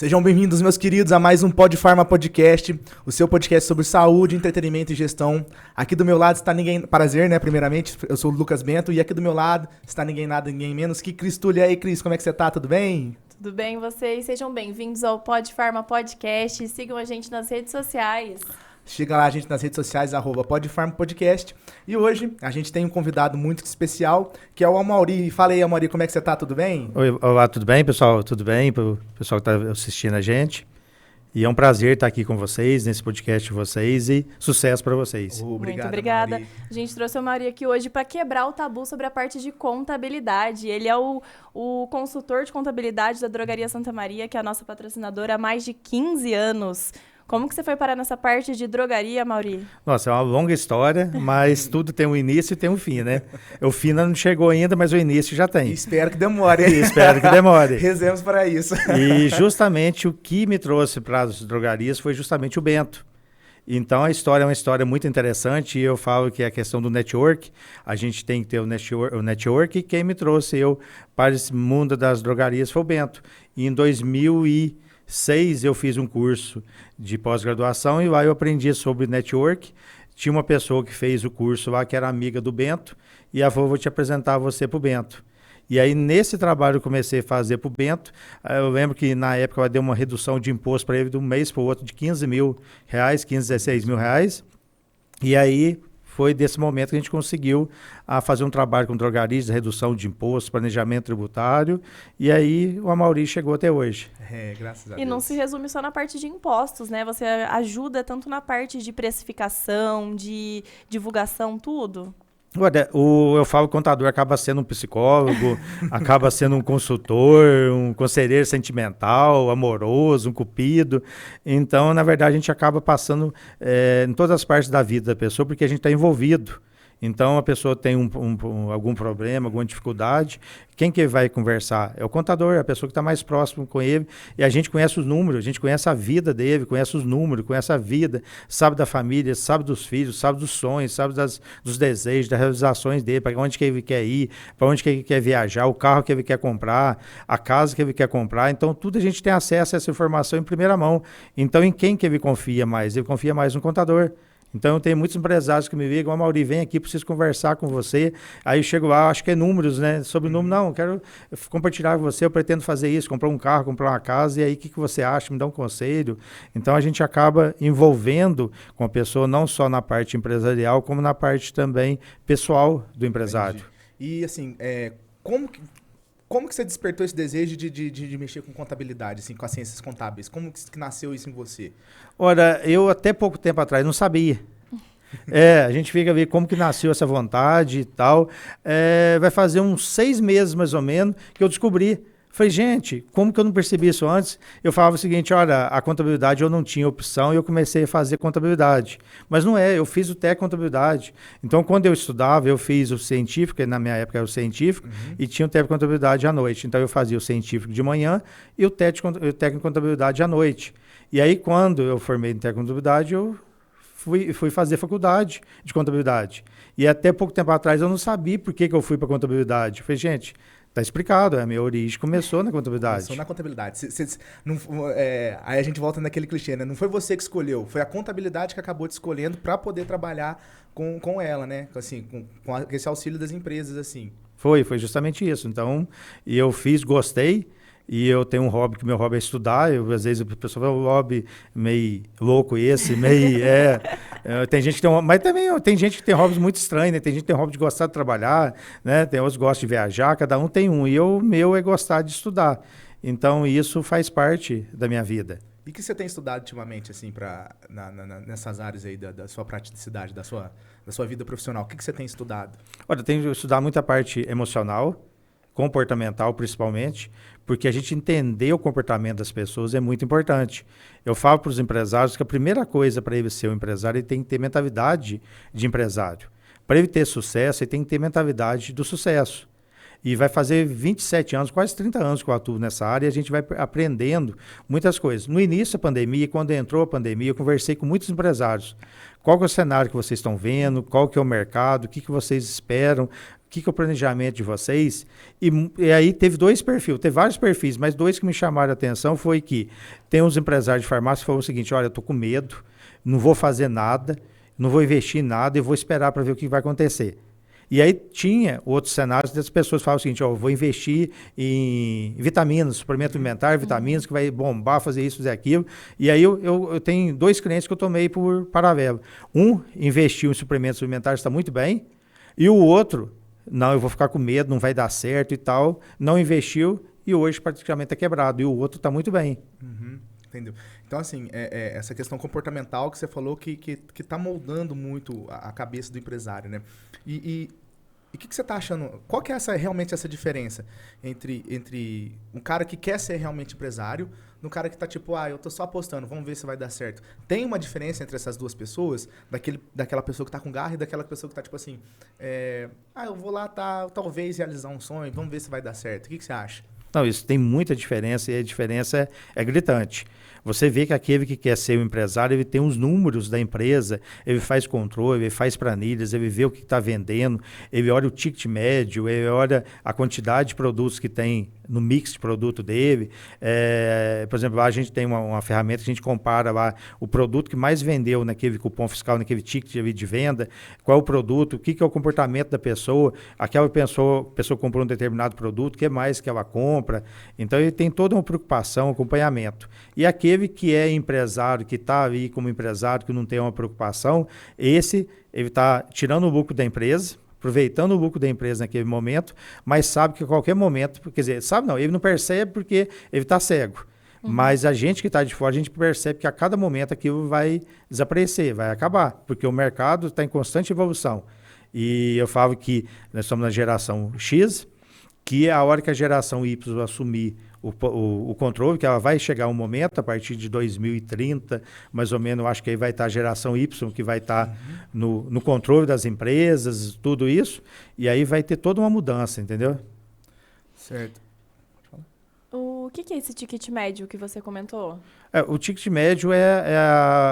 Sejam bem-vindos, meus queridos, a mais um Pod Pharma Podcast, o seu podcast sobre saúde, entretenimento e gestão. Aqui do meu lado está ninguém... Prazer, né, primeiramente, eu sou o Lucas Bento e aqui do meu lado está ninguém nada, ninguém menos que Cris Tulli. E aí, Cris, como é que você tá? Tudo bem? Tudo bem, vocês? Sejam bem-vindos ao Pod Pharma Podcast. Sigam a gente nas redes sociais. Chega lá a gente nas redes sociais, @podfarmpodcast. E hoje a gente tem um convidado muito especial, que é o Amaury. Fala aí, Amaury, como é que você tá? Tudo bem? Oi, olá, tudo bem, pessoal? Tudo bem? O pessoal que está assistindo a gente. E é um prazer estar aqui com vocês, nesse podcast de vocês, e sucesso para vocês. Obrigado, muito obrigada. Amaury. A gente trouxe o Amaury aqui hoje para quebrar o tabu sobre a parte de contabilidade. Ele é o consultor de contabilidade da Drogaria Santa Maria, que é a nossa patrocinadora há mais de 15 anos. Como que você foi parar nessa parte de drogaria, Amaury? Nossa, é uma longa história, mas tudo tem um início e tem um fim, né? O fim não chegou ainda, mas o início já tem. Espero que demore. Espero que demore. Rezemos para isso. E justamente o que me trouxe para as drogarias foi justamente o Bento. Então a história é uma história muito interessante e eu falo que é a questão do network. A gente tem que ter o network e quem me trouxe para esse mundo das drogarias foi o Bento. E em 2006 eu fiz um curso de pós-graduação e lá eu aprendi sobre network. Tinha uma pessoa que fez o curso lá que era amiga do Bento e ela falou, vou te apresentar você para o Bento. E aí nesse trabalho eu comecei a fazer para o Bento. Eu lembro que na época ela deu uma redução de imposto para ele de um mês para o outro de R$15 mil, 16 mil reais. E aí foi desse momento que a gente conseguiu fazer um trabalho com drogarias, redução de impostos, planejamento tributário, e aí o Amaury chegou até hoje. Graças a Deus. E não se resume só na parte de impostos, né? Você ajuda tanto na parte de precificação, de divulgação, tudo. Olha, eu falo que o contador acaba sendo um psicólogo, acaba sendo um consultor, um conselheiro sentimental, amoroso, um cupido. Então, na verdade, a gente acaba passando em todas as partes da vida da pessoa, porque a gente está envolvido. Então, a pessoa tem algum problema, alguma dificuldade, quem que vai conversar? É o contador, a pessoa que está mais próximo com ele, e a gente conhece os números, a gente conhece a vida dele, conhece os números, conhece a vida, sabe da família, sabe dos filhos, sabe dos sonhos, sabe dos desejos, das realizações dele, para onde que ele quer ir, para onde que ele quer viajar, o carro que ele quer comprar, a casa que ele quer comprar. Então, tudo a gente tem acesso a essa informação em primeira mão. Então, em quem que ele confia mais? Ele confia mais no contador. Então, eu tenho muitos empresários que me ligam, Amaury, vem aqui, preciso conversar com você. Aí eu chego lá, acho que é números, né? Sobre número, não, quero compartilhar com você, eu pretendo fazer isso, comprar um carro, comprar uma casa, e aí o que você acha? Me dá um conselho. Então, a gente acaba envolvendo com a pessoa, não só na parte empresarial, como na parte também pessoal do empresário. Entendi. E assim, como que você despertou esse desejo de mexer com contabilidade, assim, com as ciências contábeis? Como que nasceu isso em você? Ora, eu até pouco tempo atrás não sabia. A gente fica a ver como que nasceu essa vontade e tal. Vai fazer uns 6 meses, mais ou menos, que eu descobri. Falei, gente, como que eu não percebi isso antes? Eu falava o seguinte, olha, a contabilidade eu não tinha opção e eu comecei a fazer contabilidade. Mas não eu fiz o técnico contabilidade. Então, quando eu estudava, eu fiz o científico, na minha época era o científico, e tinha o técnico contabilidade à noite. Então, eu fazia o científico de manhã e o técnico contabilidade à noite. E aí, quando eu formei em técnico contabilidade, eu fui fazer faculdade de contabilidade. E até pouco tempo atrás eu não sabia por que eu fui para contabilidade. Eu falei, gente, tá explicado, a minha origem começou na contabilidade. Começou na contabilidade. Aí a gente volta naquele clichê, né? Não foi você que escolheu, foi a contabilidade que acabou te escolhendo para poder trabalhar com ela, né? Assim, com esse auxílio das empresas, assim. Foi justamente isso. Então, eu gostei. E eu tenho um hobby, que meu hobby é estudar. Às vezes a pessoa fala, um hobby meio louco esse, meio... tem gente que tem mas também tem gente que tem hobbies muito estranhos, né? Tem gente que tem hobby de gostar de trabalhar, né? Tem outros que gostam de viajar, cada um tem um. E o meu é gostar de estudar. Então, isso faz parte da minha vida. E o que você tem estudado ultimamente, assim, nessas áreas aí da sua praticidade, da sua vida profissional? O que você tem estudado? Olha, eu tenho estudado muita parte emocional, comportamental principalmente, porque a gente entender o comportamento das pessoas é muito importante. Eu falo para os empresários que a primeira coisa para ele ser um empresário, ele tem que ter mentalidade de empresário. Para ele ter sucesso, ele tem que ter mentalidade do sucesso. E vai fazer 27 anos, quase 30 anos que eu atuo nessa área, e a gente vai aprendendo muitas coisas. No início da pandemia, quando entrou a pandemia, eu conversei com muitos empresários. Qual que é o cenário que vocês estão vendo? Qual que é o mercado? O que vocês esperam? que é o planejamento de vocês? E aí teve vários perfis, mas 2 que me chamaram a atenção foi que tem uns empresários de farmácia que falaram o seguinte, olha, eu tô com medo, não vou fazer nada, não vou investir em nada e vou esperar para ver o que vai acontecer. E aí tinha outros cenários das pessoas falavam o seguinte, eu vou investir em vitaminas, suplemento alimentar, vitaminas, que vai bombar, fazer isso, fazer aquilo. E aí eu tenho 2 clientes que eu tomei por paralelo. Um investiu em suplementos alimentares, está muito bem, e o outro, não, eu vou ficar com medo, não vai dar certo e tal, não investiu e hoje praticamente é quebrado. E o outro está muito bem. Entendeu? Então, assim, essa questão comportamental que você falou que tá moldando muito a cabeça do empresário, né? E o que você tá achando? Qual que é realmente essa diferença entre um cara que quer ser realmente empresário no cara que tá tipo, eu tô só apostando, vamos ver se vai dar certo. Tem uma diferença entre essas duas pessoas? Daquela pessoa que tá com garra e daquela pessoa que tá tipo assim, eu vou lá talvez realizar um sonho, vamos ver se vai dar certo. O que você acha? Não, isso tem muita diferença e a diferença é gritante. Você vê que aquele que quer ser um empresário, ele tem os números da empresa, ele faz controle, ele faz planilhas, ele vê o que está vendendo, ele olha o ticket médio, ele olha a quantidade de produtos que tem no mix de produto dele. Por exemplo, lá a gente tem uma ferramenta que a gente compara lá o produto que mais vendeu naquele cupom fiscal, naquele ticket de venda, qual é o produto, o que é o comportamento da pessoa, aquela pessoa comprou um determinado produto, o que mais que ela compra. Então, ele tem toda uma preocupação, acompanhamento. E aquele que é empresário, que está ali como empresário, que não tem uma preocupação, ele está tirando o lucro da empresa, aproveitando o lucro da empresa naquele momento, mas sabe que a qualquer momento, quer dizer, sabe não, ele não percebe porque ele está cego. Mas a gente que está de fora, a gente percebe que a cada momento aquilo vai desaparecer, vai acabar, porque o mercado está em constante evolução. E eu falo que nós estamos na geração X, que é a hora que a geração Y assumir o controle, que ela vai chegar um momento, a partir de 2030, mais ou menos, eu acho que aí vai estar a geração Y, que vai estar no controle das empresas, tudo isso, e aí vai ter toda uma mudança, entendeu? Certo. O que é esse ticket médio que você comentou? O ticket médio é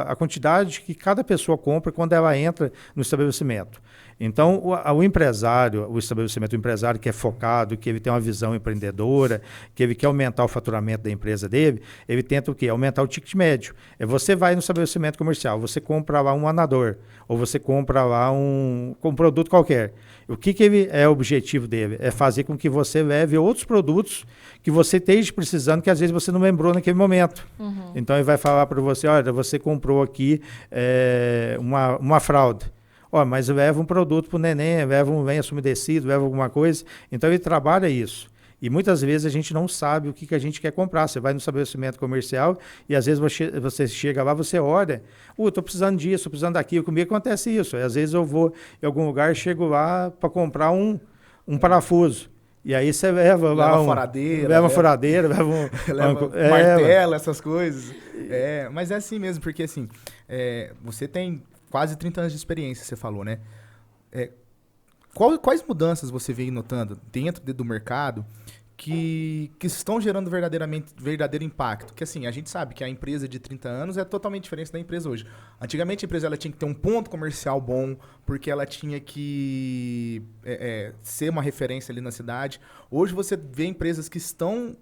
a quantidade que cada pessoa compra quando ela entra no estabelecimento. Então, o estabelecimento, o empresário que é focado, que ele tem uma visão empreendedora, que ele quer aumentar o faturamento da empresa dele, ele tenta o quê? Aumentar o ticket médio. Você vai no estabelecimento comercial, você compra lá um anador, ou você compra lá um produto qualquer. O que ele é o objetivo dele? É fazer com que você leve outros produtos que você esteja precisando, que às vezes você não lembrou naquele momento. Então, ele vai falar para você, olha, você comprou aqui uma fralda. Mas leva um produto para o neném, leva um lenço umedecido, leva alguma coisa. Então, ele trabalha isso. E muitas vezes a gente não sabe o que a gente quer comprar. Você vai no estabelecimento comercial e às vezes você chega lá, você olha, estou precisando disso, estou precisando daquilo. Comigo acontece isso. Às vezes eu vou em algum lugar, chego lá para comprar um parafuso. E aí você leva lá uma furadeira. Leva uma furadeira, leva um martelo, essas coisas. Mas é assim mesmo, porque assim, você tem quase 30 anos de experiência, você falou, né? Quais mudanças você vem notando dentro do mercado que estão gerando verdadeiro impacto? Porque assim, a gente sabe que a empresa de 30 anos é totalmente diferente da empresa hoje. Antigamente a empresa ela tinha que ter um ponto comercial bom, porque ela tinha que ser uma referência ali na cidade. Hoje você vê empresas que estão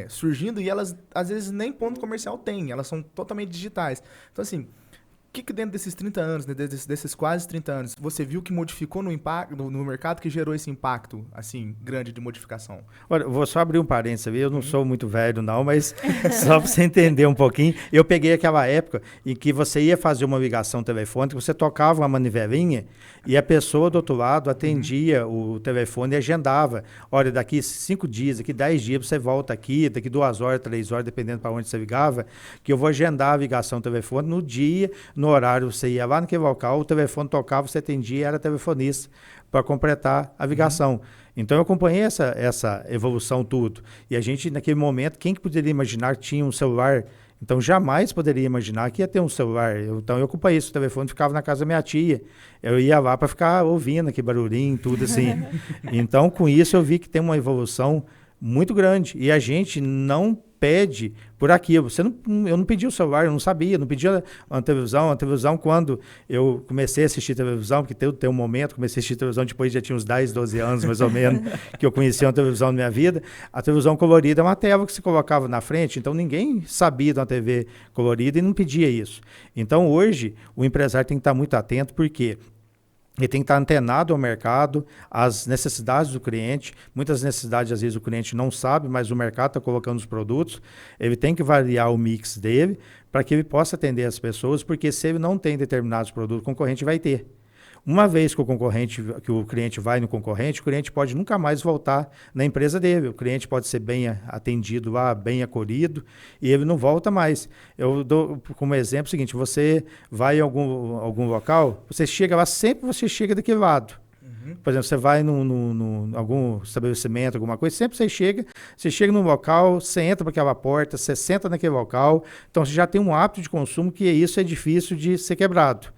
surgindo e elas às vezes nem ponto comercial têm, elas são totalmente digitais. Então assim, o que dentro desses 30 anos, né, desses quase 30 anos, você viu que modificou no mercado que gerou esse impacto, assim, grande de modificação? Olha, vou só abrir um parênteses, eu não sou muito velho não, mas só para você entender um pouquinho, eu peguei aquela época em que você ia fazer uma ligação telefônica, você tocava uma manivelinha e a pessoa do outro lado atendia o telefone e agendava. Olha, daqui 5 dias, daqui 10 dias você volta aqui, daqui 2 horas, 3 horas, dependendo para onde você ligava, que eu vou agendar a ligação telefônica no dia, no horário, você ia lá naquele local, o telefone tocava, você atendia, era telefonista para completar a ligação. Então, eu acompanhei essa evolução tudo. E a gente, naquele momento, quem que poderia imaginar que tinha um celular? Então, jamais poderia imaginar que ia ter um celular. Então, eu acompanhei isso, o telefone ficava na casa da minha tia. Eu ia lá para ficar ouvindo aquele barulhinho, tudo assim. Então, com isso, eu vi que tem uma evolução muito grande. E a gente não pede por aquilo. Eu não pedi o celular, eu não sabia, não pedia uma televisão. A televisão, quando eu comecei a assistir televisão, porque tem um momento, comecei a assistir televisão, depois já tinha uns 10, 12 anos, mais ou menos, que eu conhecia uma televisão na minha vida. A televisão colorida é uma tela que se colocava na frente, então ninguém sabia de uma TV colorida e não pedia isso. Então, hoje, o empresário tem que estar muito atento, porque ele tem que estar antenado ao mercado, às necessidades do cliente. Muitas necessidades, às vezes, o cliente não sabe, mas o mercado está colocando os produtos. Ele tem que variar o mix dele para que ele possa atender as pessoas, porque se ele não tem determinados produtos, o concorrente vai ter. Uma vez que o cliente vai no concorrente, o cliente pode nunca mais voltar na empresa dele. O cliente pode ser bem atendido lá, bem acolhido, e ele não volta mais. Eu dou como exemplo o seguinte: você vai em algum local, você chega lá, sempre você chega daquele lado. Por exemplo, você vai num algum estabelecimento, alguma coisa, sempre você chega num local, você entra para aquela porta, você senta naquele local, então você já tem um hábito de consumo que isso é difícil de ser quebrado.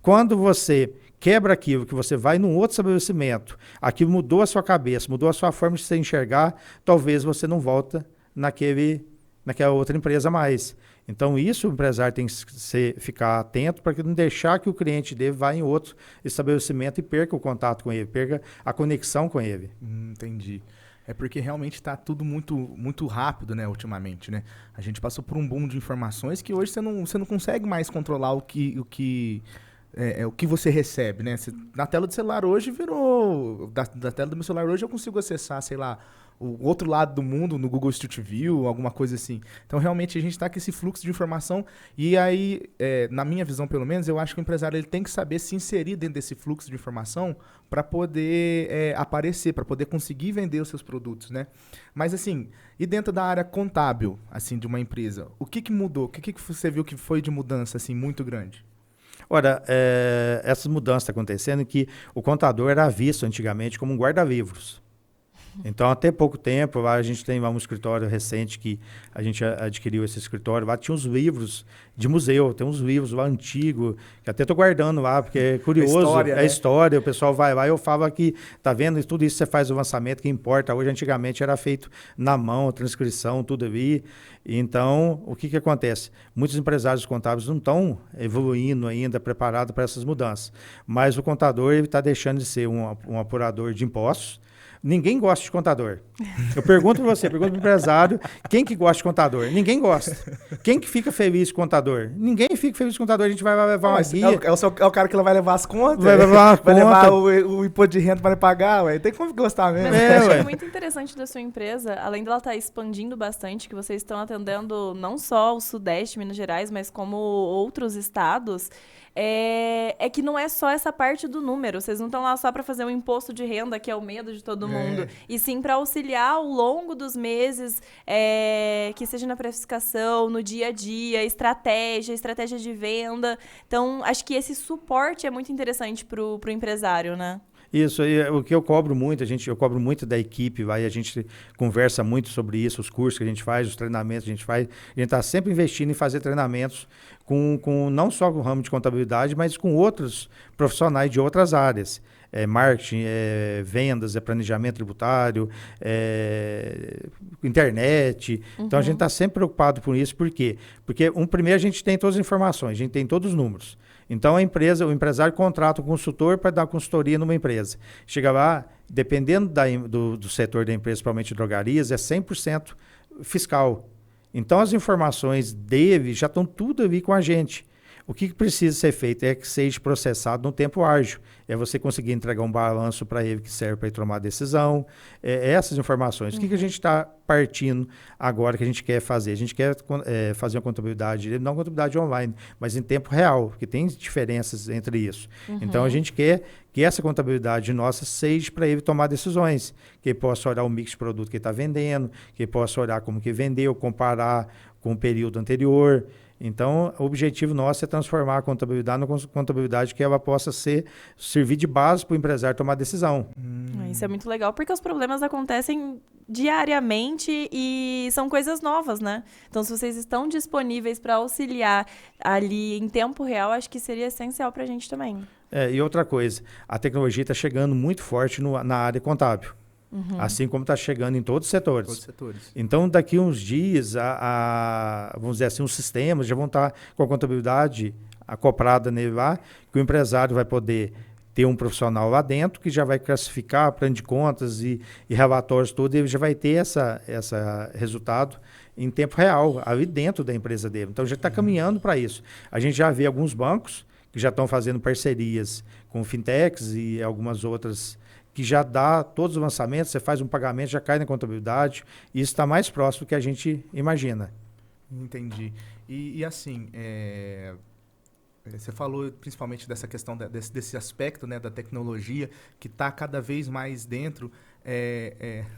Quando você quebra aquilo, que você vai num outro estabelecimento, aquilo mudou a sua cabeça, mudou a sua forma de se enxergar, talvez você não volta naquela outra empresa mais. Então, isso o empresário tem que ficar atento para não deixar que o cliente dele vá em outro estabelecimento e perca o contato com ele, perca a conexão com ele. Entendi. É porque realmente está tudo muito, muito rápido, né, ultimamente, né? A gente passou por um boom de informações que hoje você não consegue mais controlar o que você recebe, né? Na tela do celular hoje virou... Da tela do meu celular hoje eu consigo acessar, sei lá, o outro lado do mundo no Google Street View, alguma coisa assim. Então, realmente, a gente está com esse fluxo de informação e aí, na minha visão, pelo menos, eu acho que o empresário ele tem que saber se inserir dentro desse fluxo de informação para poder aparecer, para poder conseguir vender os seus produtos, né? Mas, assim, e dentro da área contábil, assim, de uma empresa, o que mudou? O que você viu que foi de mudança, assim, muito grande? Ora, essas mudanças estão acontecendo que o contador era visto antigamente como um guarda-livros. Então, até pouco tempo, lá a gente tem lá um escritório recente que a gente adquiriu esse escritório. Lá tinha uns livros de museu, tem uns livros lá antigos, que até estou guardando lá, porque é curioso. A história, o pessoal vai lá e eu falo que, tá vendo, tudo isso você faz o lançamento, que importa. Hoje, antigamente, era feito na mão, transcrição, tudo ali. Então, o que acontece? Muitos empresários contábeis não estão evoluindo ainda, preparados para essas mudanças. Mas o contador está deixando de ser um apurador de impostos. Ninguém gosta de contador. Eu pergunto para você, pergunto para o empresário, quem que gosta de contador? Ninguém gosta. Quem que fica feliz com contador? Ninguém fica feliz com contador. A gente vai levar uma guia. É o cara que vai levar as contas? Vai levar o imposto de renda para pagar, ué. Tem como gostar mesmo. Mas eu achei muito interessante da sua empresa, além dela estar expandindo bastante, que vocês estão atendendo não só o Sudeste, Minas Gerais, mas como outros estados, é que não é só essa parte do número. Vocês não estão lá só para fazer um imposto de renda, que é o medo de todo mundo, e sim para auxiliar ao longo dos meses, que seja na precificação, no dia a dia, estratégia de venda. Então, acho que esse suporte é muito interessante pro empresário, né? Isso, o que eu cobro muito, eu cobro muito da equipe, a gente conversa muito sobre isso, os cursos que a gente faz, os treinamentos que a gente faz. A gente está sempre investindo em fazer treinamentos com não só com o ramo de contabilidade, mas com outros profissionais de outras áreas. Marketing, vendas, planejamento tributário, internet. Então, a gente está sempre preocupado com isso. Por quê? Porque, primeiro, a gente tem todas as informações, a gente tem todos os números. Então, o empresário contrata um consultor para dar consultoria numa empresa. Chega lá, dependendo do setor da empresa, principalmente drogarias, é 100% fiscal. Então, as informações dele já estão tudo ali com a gente. O que precisa ser feito é que seja processado no tempo ágil. É você conseguir entregar um balanço para ele que serve para ele tomar a decisão. Essas informações. O que a gente está partindo agora que a gente quer fazer? A gente quer fazer uma contabilidade, não contabilidade online, mas em tempo real, porque tem diferenças entre isso. Então, a gente quer que essa contabilidade nossa seja para ele tomar decisões. Que ele possa olhar o mix de produto que ele está vendendo, que ele possa olhar como que vendeu, comparar com o período anterior. Então, o objetivo nosso é transformar a contabilidade numa contabilidade que ela possa servir de base para o empresário tomar decisão. Isso é muito legal, porque os problemas acontecem diariamente e são coisas novas, né? Então, se vocês estão disponíveis para auxiliar ali em tempo real, acho que seria essencial para a gente também. E outra coisa, a tecnologia está chegando muito forte na área contábil. Assim como está chegando em todos os setores. Todos os setores. Então, daqui a uns dias, vamos dizer assim, os sistemas já vão estar com a contabilidade acoplada nele lá, que o empresário vai poder ter um profissional lá dentro que já vai classificar plano de contas e relatórios tudo, e ele já vai ter essa resultado em tempo real, ali dentro da empresa dele. Então, já está caminhando para isso. A gente já vê alguns bancos que já estão fazendo parcerias com fintechs e algumas outras que já dá todos os lançamentos, você faz um pagamento, já cai na contabilidade, e isso está mais próximo do que a gente imagina. Entendi. E assim, você falou principalmente dessa questão desse aspecto, né, da tecnologia que está cada vez mais dentro.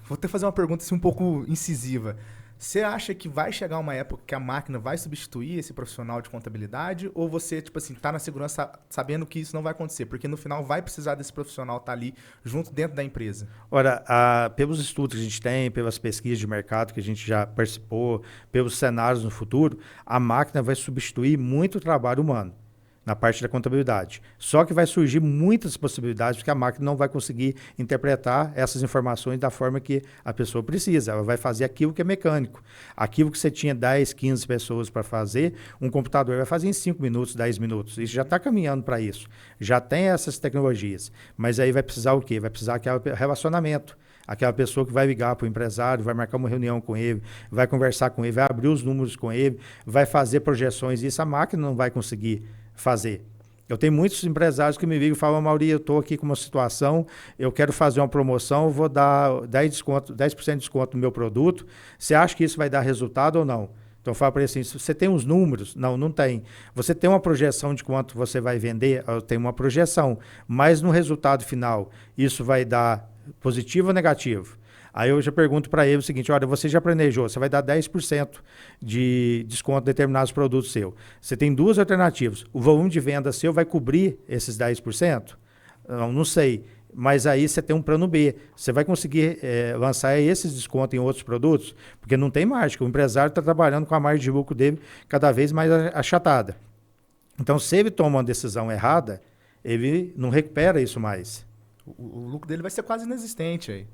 Vou até fazer uma pergunta assim, um pouco incisiva. Você acha que vai chegar uma época que a máquina vai substituir esse profissional de contabilidade? Ou você, tipo assim, tá na segurança sabendo que isso não vai acontecer? Porque no final vai precisar desse profissional estar ali junto dentro da empresa. Ora, pelos estudos que a gente tem, pelas pesquisas de mercado que a gente já participou, pelos cenários no futuro, a máquina vai substituir muito o trabalho humano na parte da contabilidade. Só que vai surgir muitas possibilidades, porque a máquina não vai conseguir interpretar essas informações da forma que a pessoa precisa. Ela vai fazer aquilo que é mecânico. Aquilo que você tinha 10, 15 pessoas para fazer, um computador vai fazer em 5 minutos, 10 minutos. Isso já está caminhando para isso. Já tem essas tecnologias. Mas aí vai precisar o quê? Vai precisar aquele relacionamento. Aquela pessoa que vai ligar para o empresário, vai marcar uma reunião com ele, vai conversar com ele, vai abrir os números com ele, vai fazer projeções. Isso a máquina não vai conseguir fazer. Eu tenho muitos empresários que me ligam e falam: Mauri, eu estou aqui com uma situação, eu quero fazer uma promoção, eu vou dar 10% de desconto no meu produto. Você acha que isso vai dar resultado ou não? Então eu falo para ele assim: você tem os números? Não, não tem. Você tem uma projeção de quanto você vai vender? Eu tenho uma projeção, mas no resultado final, isso vai dar positivo ou negativo? Aí eu já pergunto para ele o seguinte: olha, você já planejou, você vai dar 10% de desconto em determinados produtos seus. Você tem duas alternativas. O volume de venda seu vai cobrir esses 10%? Não sei. Mas aí você tem um plano B. Você vai conseguir lançar esses descontos em outros produtos? Porque não tem mágica. O empresário está trabalhando com a margem de lucro dele cada vez mais achatada. Então, se ele toma uma decisão errada, ele não recupera isso mais. O lucro dele vai ser quase inexistente aí.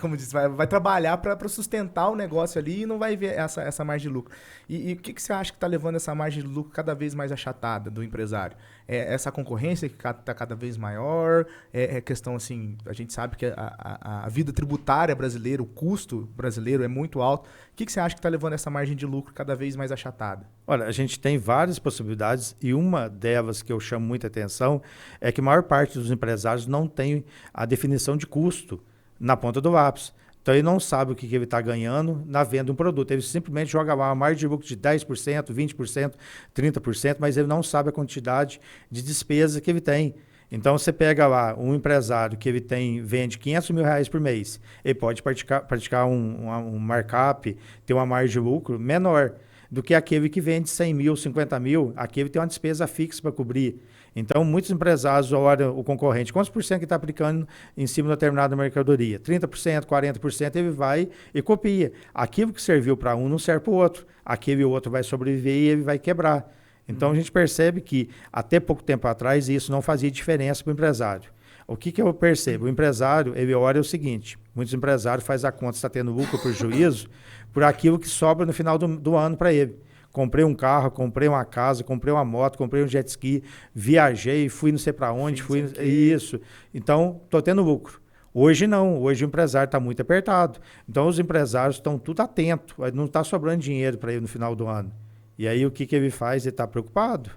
Como diz, vai trabalhar para sustentar o negócio ali e não vai ver essa margem de lucro. E o que você acha que está levando essa margem de lucro cada vez mais achatada do empresário? É essa concorrência que está cada vez maior? É questão assim, a gente sabe que a vida tributária brasileira, o custo brasileiro é muito alto. O que você acha que está levando essa margem de lucro cada vez mais achatada? Olha, a gente tem várias possibilidades e uma delas que eu chamo muita atenção é que a maior parte dos empresários não tem a definição de custo na ponta do lápis. Então, ele não sabe o que ele está ganhando na venda de um produto. Ele simplesmente joga lá uma margem de lucro de 10%, 20%, 30%, mas ele não sabe a quantidade de despesa que ele tem. Então, você pega lá um empresário que vende R$500 mil por mês, ele pode praticar um markup, ter uma margem de lucro menor do que aquele que vende 100 mil, 50 mil, aquele tem uma despesa fixa para cobrir. Então, muitos empresários olham o concorrente, quantos por cento que está aplicando em cima de determinada mercadoria? 30%, 40%, ele vai e copia. Aquilo que serviu para um não serve para o outro. Aquele outro vai sobreviver e ele vai quebrar. Então, a gente percebe que, até pouco tempo atrás, isso não fazia diferença para o empresário. O que eu percebo? O empresário, ele olha o seguinte: muitos empresários fazem a conta se está tendo lucro ou prejuízo por aquilo que sobra no final do ano para ele. Comprei um carro, comprei uma casa, comprei uma moto, comprei um jet ski, viajei, fui não sei para onde, isso. Então, estou tendo lucro. Hoje não, hoje o empresário está muito apertado. Então, os empresários estão tudo atentos, não está sobrando dinheiro para ele no final do ano. E aí, o que ele faz? Ele está preocupado.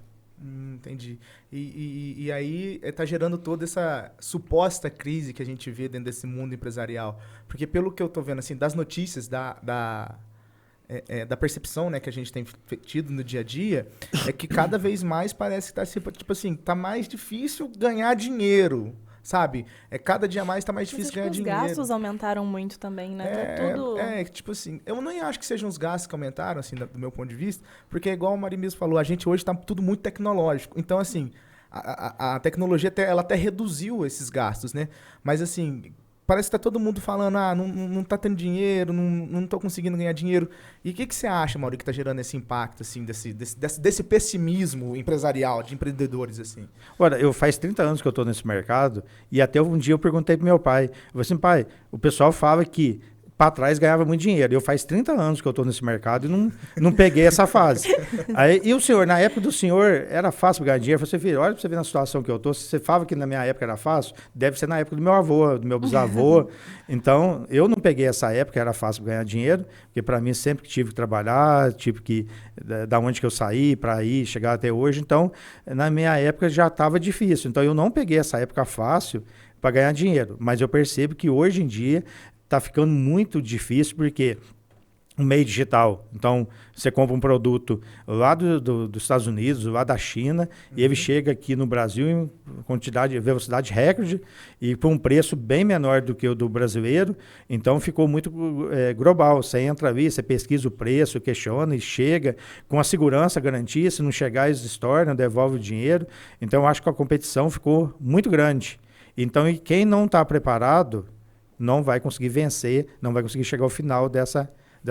Entendi. E aí está gerando toda essa suposta crise que a gente vê dentro desse mundo empresarial. Porque pelo que eu estou vendo, assim, das notícias, da percepção, né, que a gente tem tido no dia a dia, é que cada vez mais parece que está tipo assim, tá mais difícil ganhar dinheiro, sabe? Cada dia mais tá mais difícil ganhar dinheiro. Os gastos aumentaram muito também, né? Tudo... tipo assim, eu nem acho que sejam os gastos que aumentaram, assim, do meu ponto de vista, porque igual o Mari mesmo falou, a gente hoje tá tudo muito tecnológico. Então, assim, a tecnologia ela até reduziu esses gastos, né? Mas, assim, parece que tá todo mundo falando, não tá tendo dinheiro, não tô conseguindo ganhar dinheiro. E o que você acha, Mauri, que tá gerando esse impacto, assim, desse pessimismo empresarial, de empreendedores, assim? Olha, eu faz 30 anos que eu tô nesse mercado e até um dia eu perguntei pro meu pai, eu falei assim, pai, o pessoal fala que para trás ganhava muito dinheiro. Eu faz 30 anos que eu estou nesse mercado e não peguei essa fase. Aí, e o senhor, na época do senhor, era fácil ganhar dinheiro? Eu falei, filho, olha para você ver na situação que eu estou. Se você fala que na minha época era fácil, deve ser na época do meu avô, do meu bisavô. Então, eu não peguei essa época, era fácil ganhar dinheiro, porque para mim sempre tive que trabalhar, tive que, da onde que eu saí para ir, chegar até hoje. Então, na minha época já estava difícil. Então, eu não peguei essa época fácil para ganhar dinheiro. Mas eu percebo que hoje em dia está ficando muito difícil porque o meio digital. Então, você compra um produto lá dos Estados Unidos, lá da China, e ele chega aqui no Brasil em velocidade recorde e por um preço bem menor do que o do brasileiro. Então, ficou muito global. Você entra ali, você pesquisa o preço, questiona e chega com a segurança, a garantia. Se não chegar, eles estornam, devolve o dinheiro. Então, eu acho que a competição ficou muito grande. Então, e quem não está preparado não vai conseguir vencer, não vai conseguir chegar ao final dessa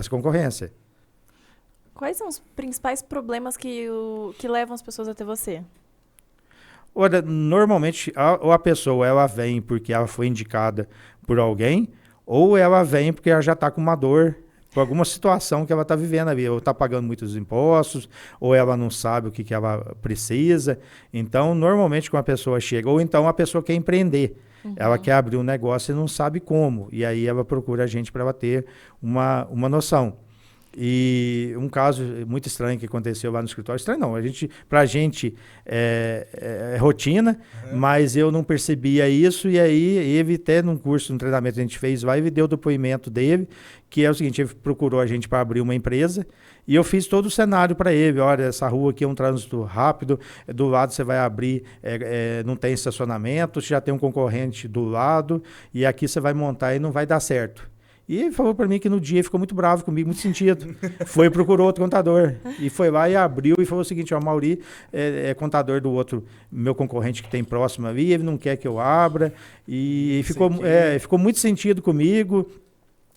concorrência. Quais são os principais problemas que levam as pessoas até você? Olha, normalmente, ou a pessoa ela vem porque ela foi indicada por alguém, ou ela vem porque ela já está com uma dor, por alguma situação que ela está vivendo ali, ou está pagando muitos impostos, ou ela não sabe o que ela precisa. Então, normalmente, quando a pessoa chega, ou então a pessoa quer empreender, ela quer abrir um negócio e não sabe como. E aí ela procura a gente para ela ter uma noção. E um caso muito estranho que aconteceu lá no escritório, estranho não, pra gente é rotina, mas eu não percebia isso, e aí ele até num curso, num treinamento que a gente fez lá, ele deu o depoimento dele, que é o seguinte, ele procurou a gente para abrir uma empresa, e eu fiz todo o cenário para ele, olha, essa rua aqui é um trânsito rápido, do lado você vai abrir, não tem estacionamento, você já tem um concorrente do lado, e aqui você vai montar e não vai dar certo. E ele falou para mim que no dia ficou muito bravo comigo, muito sentido. Foi e procurou outro contador. E foi lá e abriu e falou o seguinte, ó, o Mauri é contador do outro, meu concorrente que tem próximo ali, ele não quer que eu abra. E ficou muito sentido comigo.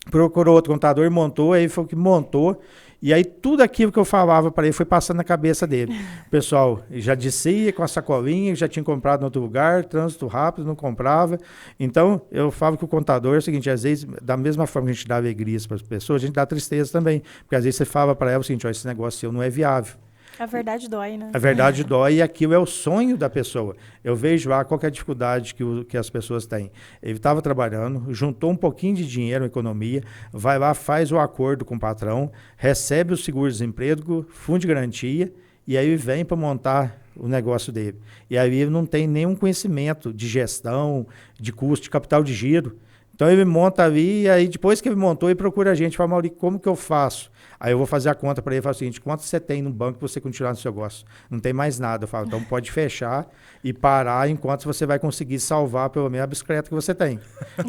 Procurou outro contador e montou, aí ele falou que montou. E aí tudo aquilo que eu falava para ele foi passando na cabeça dele. O pessoal já descia com a sacolinha, já tinha comprado em outro lugar, trânsito rápido, não comprava. Então, eu falo que o contador é o seguinte, às vezes, da mesma forma que a gente dá alegrias para as pessoas, a gente dá tristeza também. Porque às vezes você fala para ela o seguinte, ó, esse negócio seu não é viável. A verdade dói, né? A verdade dói e aquilo é o sonho da pessoa. Eu vejo lá qual que é a dificuldade que as pessoas têm. Ele estava trabalhando, juntou um pouquinho de dinheiro, economia, vai lá, faz o acordo com o patrão, recebe o seguro-desemprego, fundo de garantia, e aí vem para montar o negócio dele. E aí ele não tem nenhum conhecimento de gestão, de custo, de capital de giro. Então ele monta ali, e aí depois que ele montou, ele procura a gente, fala, Mauri, como que eu faço? Aí eu vou fazer a conta para ele e falo o seguinte, quanto você tem no banco para você continuar no seu negócio? Não tem mais nada. Eu falo, então pode fechar e parar enquanto você vai conseguir salvar pelo menos a bicicleta que você tem.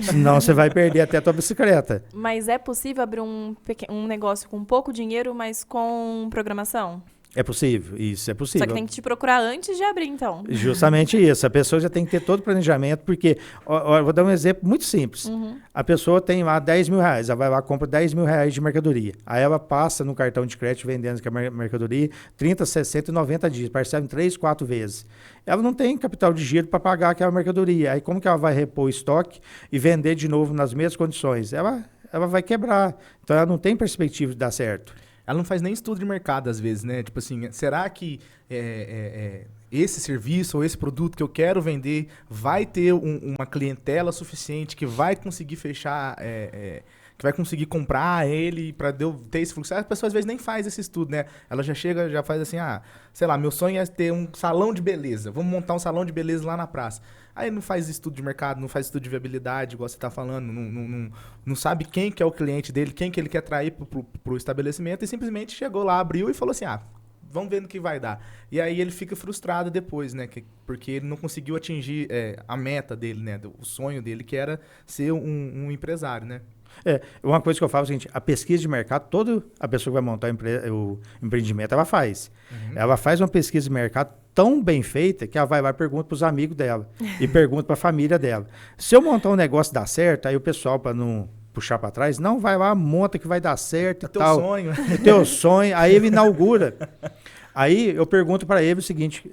Senão você vai perder até a tua bicicleta. Mas é possível abrir um negócio com pouco dinheiro, mas com programação? É possível, isso é possível. Só que tem que te procurar antes de abrir, então. Justamente isso. A pessoa já tem que ter todo o planejamento, porque, vou dar um exemplo muito simples. A pessoa tem lá 10 mil reais, ela vai lá, compra 10 mil reais de mercadoria. Aí ela passa no cartão de crédito vendendo a mercadoria 30, 60 e 90 dias, parcela em 3, 4 vezes. Ela não tem capital de giro para pagar aquela mercadoria. Aí como que ela vai repor o estoque e vender de novo nas mesmas condições? Ela vai quebrar. Então ela não tem perspectiva de dar certo. Ela não faz nem estudo de mercado, às vezes, né? Tipo assim, será que esse serviço ou esse produto que eu quero vender vai ter uma clientela suficiente que vai conseguir fechar, que vai conseguir comprar ele para ter esse fluxo? As pessoas, às vezes, nem faz esse estudo, né? Ela já chega, já faz assim, sei lá, meu sonho é ter um salão de beleza. Vamos montar um salão de beleza lá na praça. Aí não faz estudo de mercado, não faz estudo de viabilidade, igual você está falando, não sabe quem que é o cliente dele, quem que ele quer atrair pro estabelecimento, e simplesmente chegou lá, abriu e falou assim, vamos ver no que vai dar. E aí ele fica frustrado depois, né? Porque ele não conseguiu atingir a meta dele, né? O sonho dele, que era ser um empresário, né? Uma coisa que eu falo é o seguinte, a pesquisa de mercado, toda a pessoa que vai montar o empreendimento, ela faz. Ela faz uma pesquisa de mercado tão bem feita que ela vai lá e pergunta para os amigos dela e pergunta para a família dela. Se eu montar um negócio dar certo, aí o pessoal, para não puxar para trás, não, vai lá, monta que vai dar certo e tal. Teu sonho. O teu sonho, aí ele inaugura. Aí eu pergunto para ele o seguinte,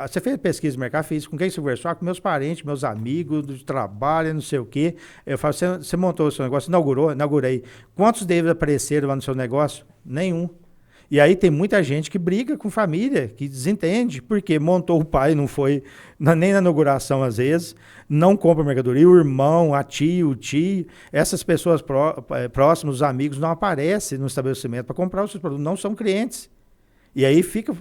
você fez pesquisa de mercado? Fiz. Com quem você conversou? Com meus parentes, meus amigos do trabalho, não sei o quê. Eu falo, você montou o seu negócio? Inaugurou? Inaugurei. Quantos deles apareceram lá no seu negócio? Nenhum. E aí tem muita gente que briga com família, que desentende, porque montou o pai, não foi nem na inauguração às vezes, não compra mercadoria, o irmão, a tia, o tio, essas pessoas próximas, os amigos, não aparecem no estabelecimento para comprar os seus produtos, não são clientes. E aí fica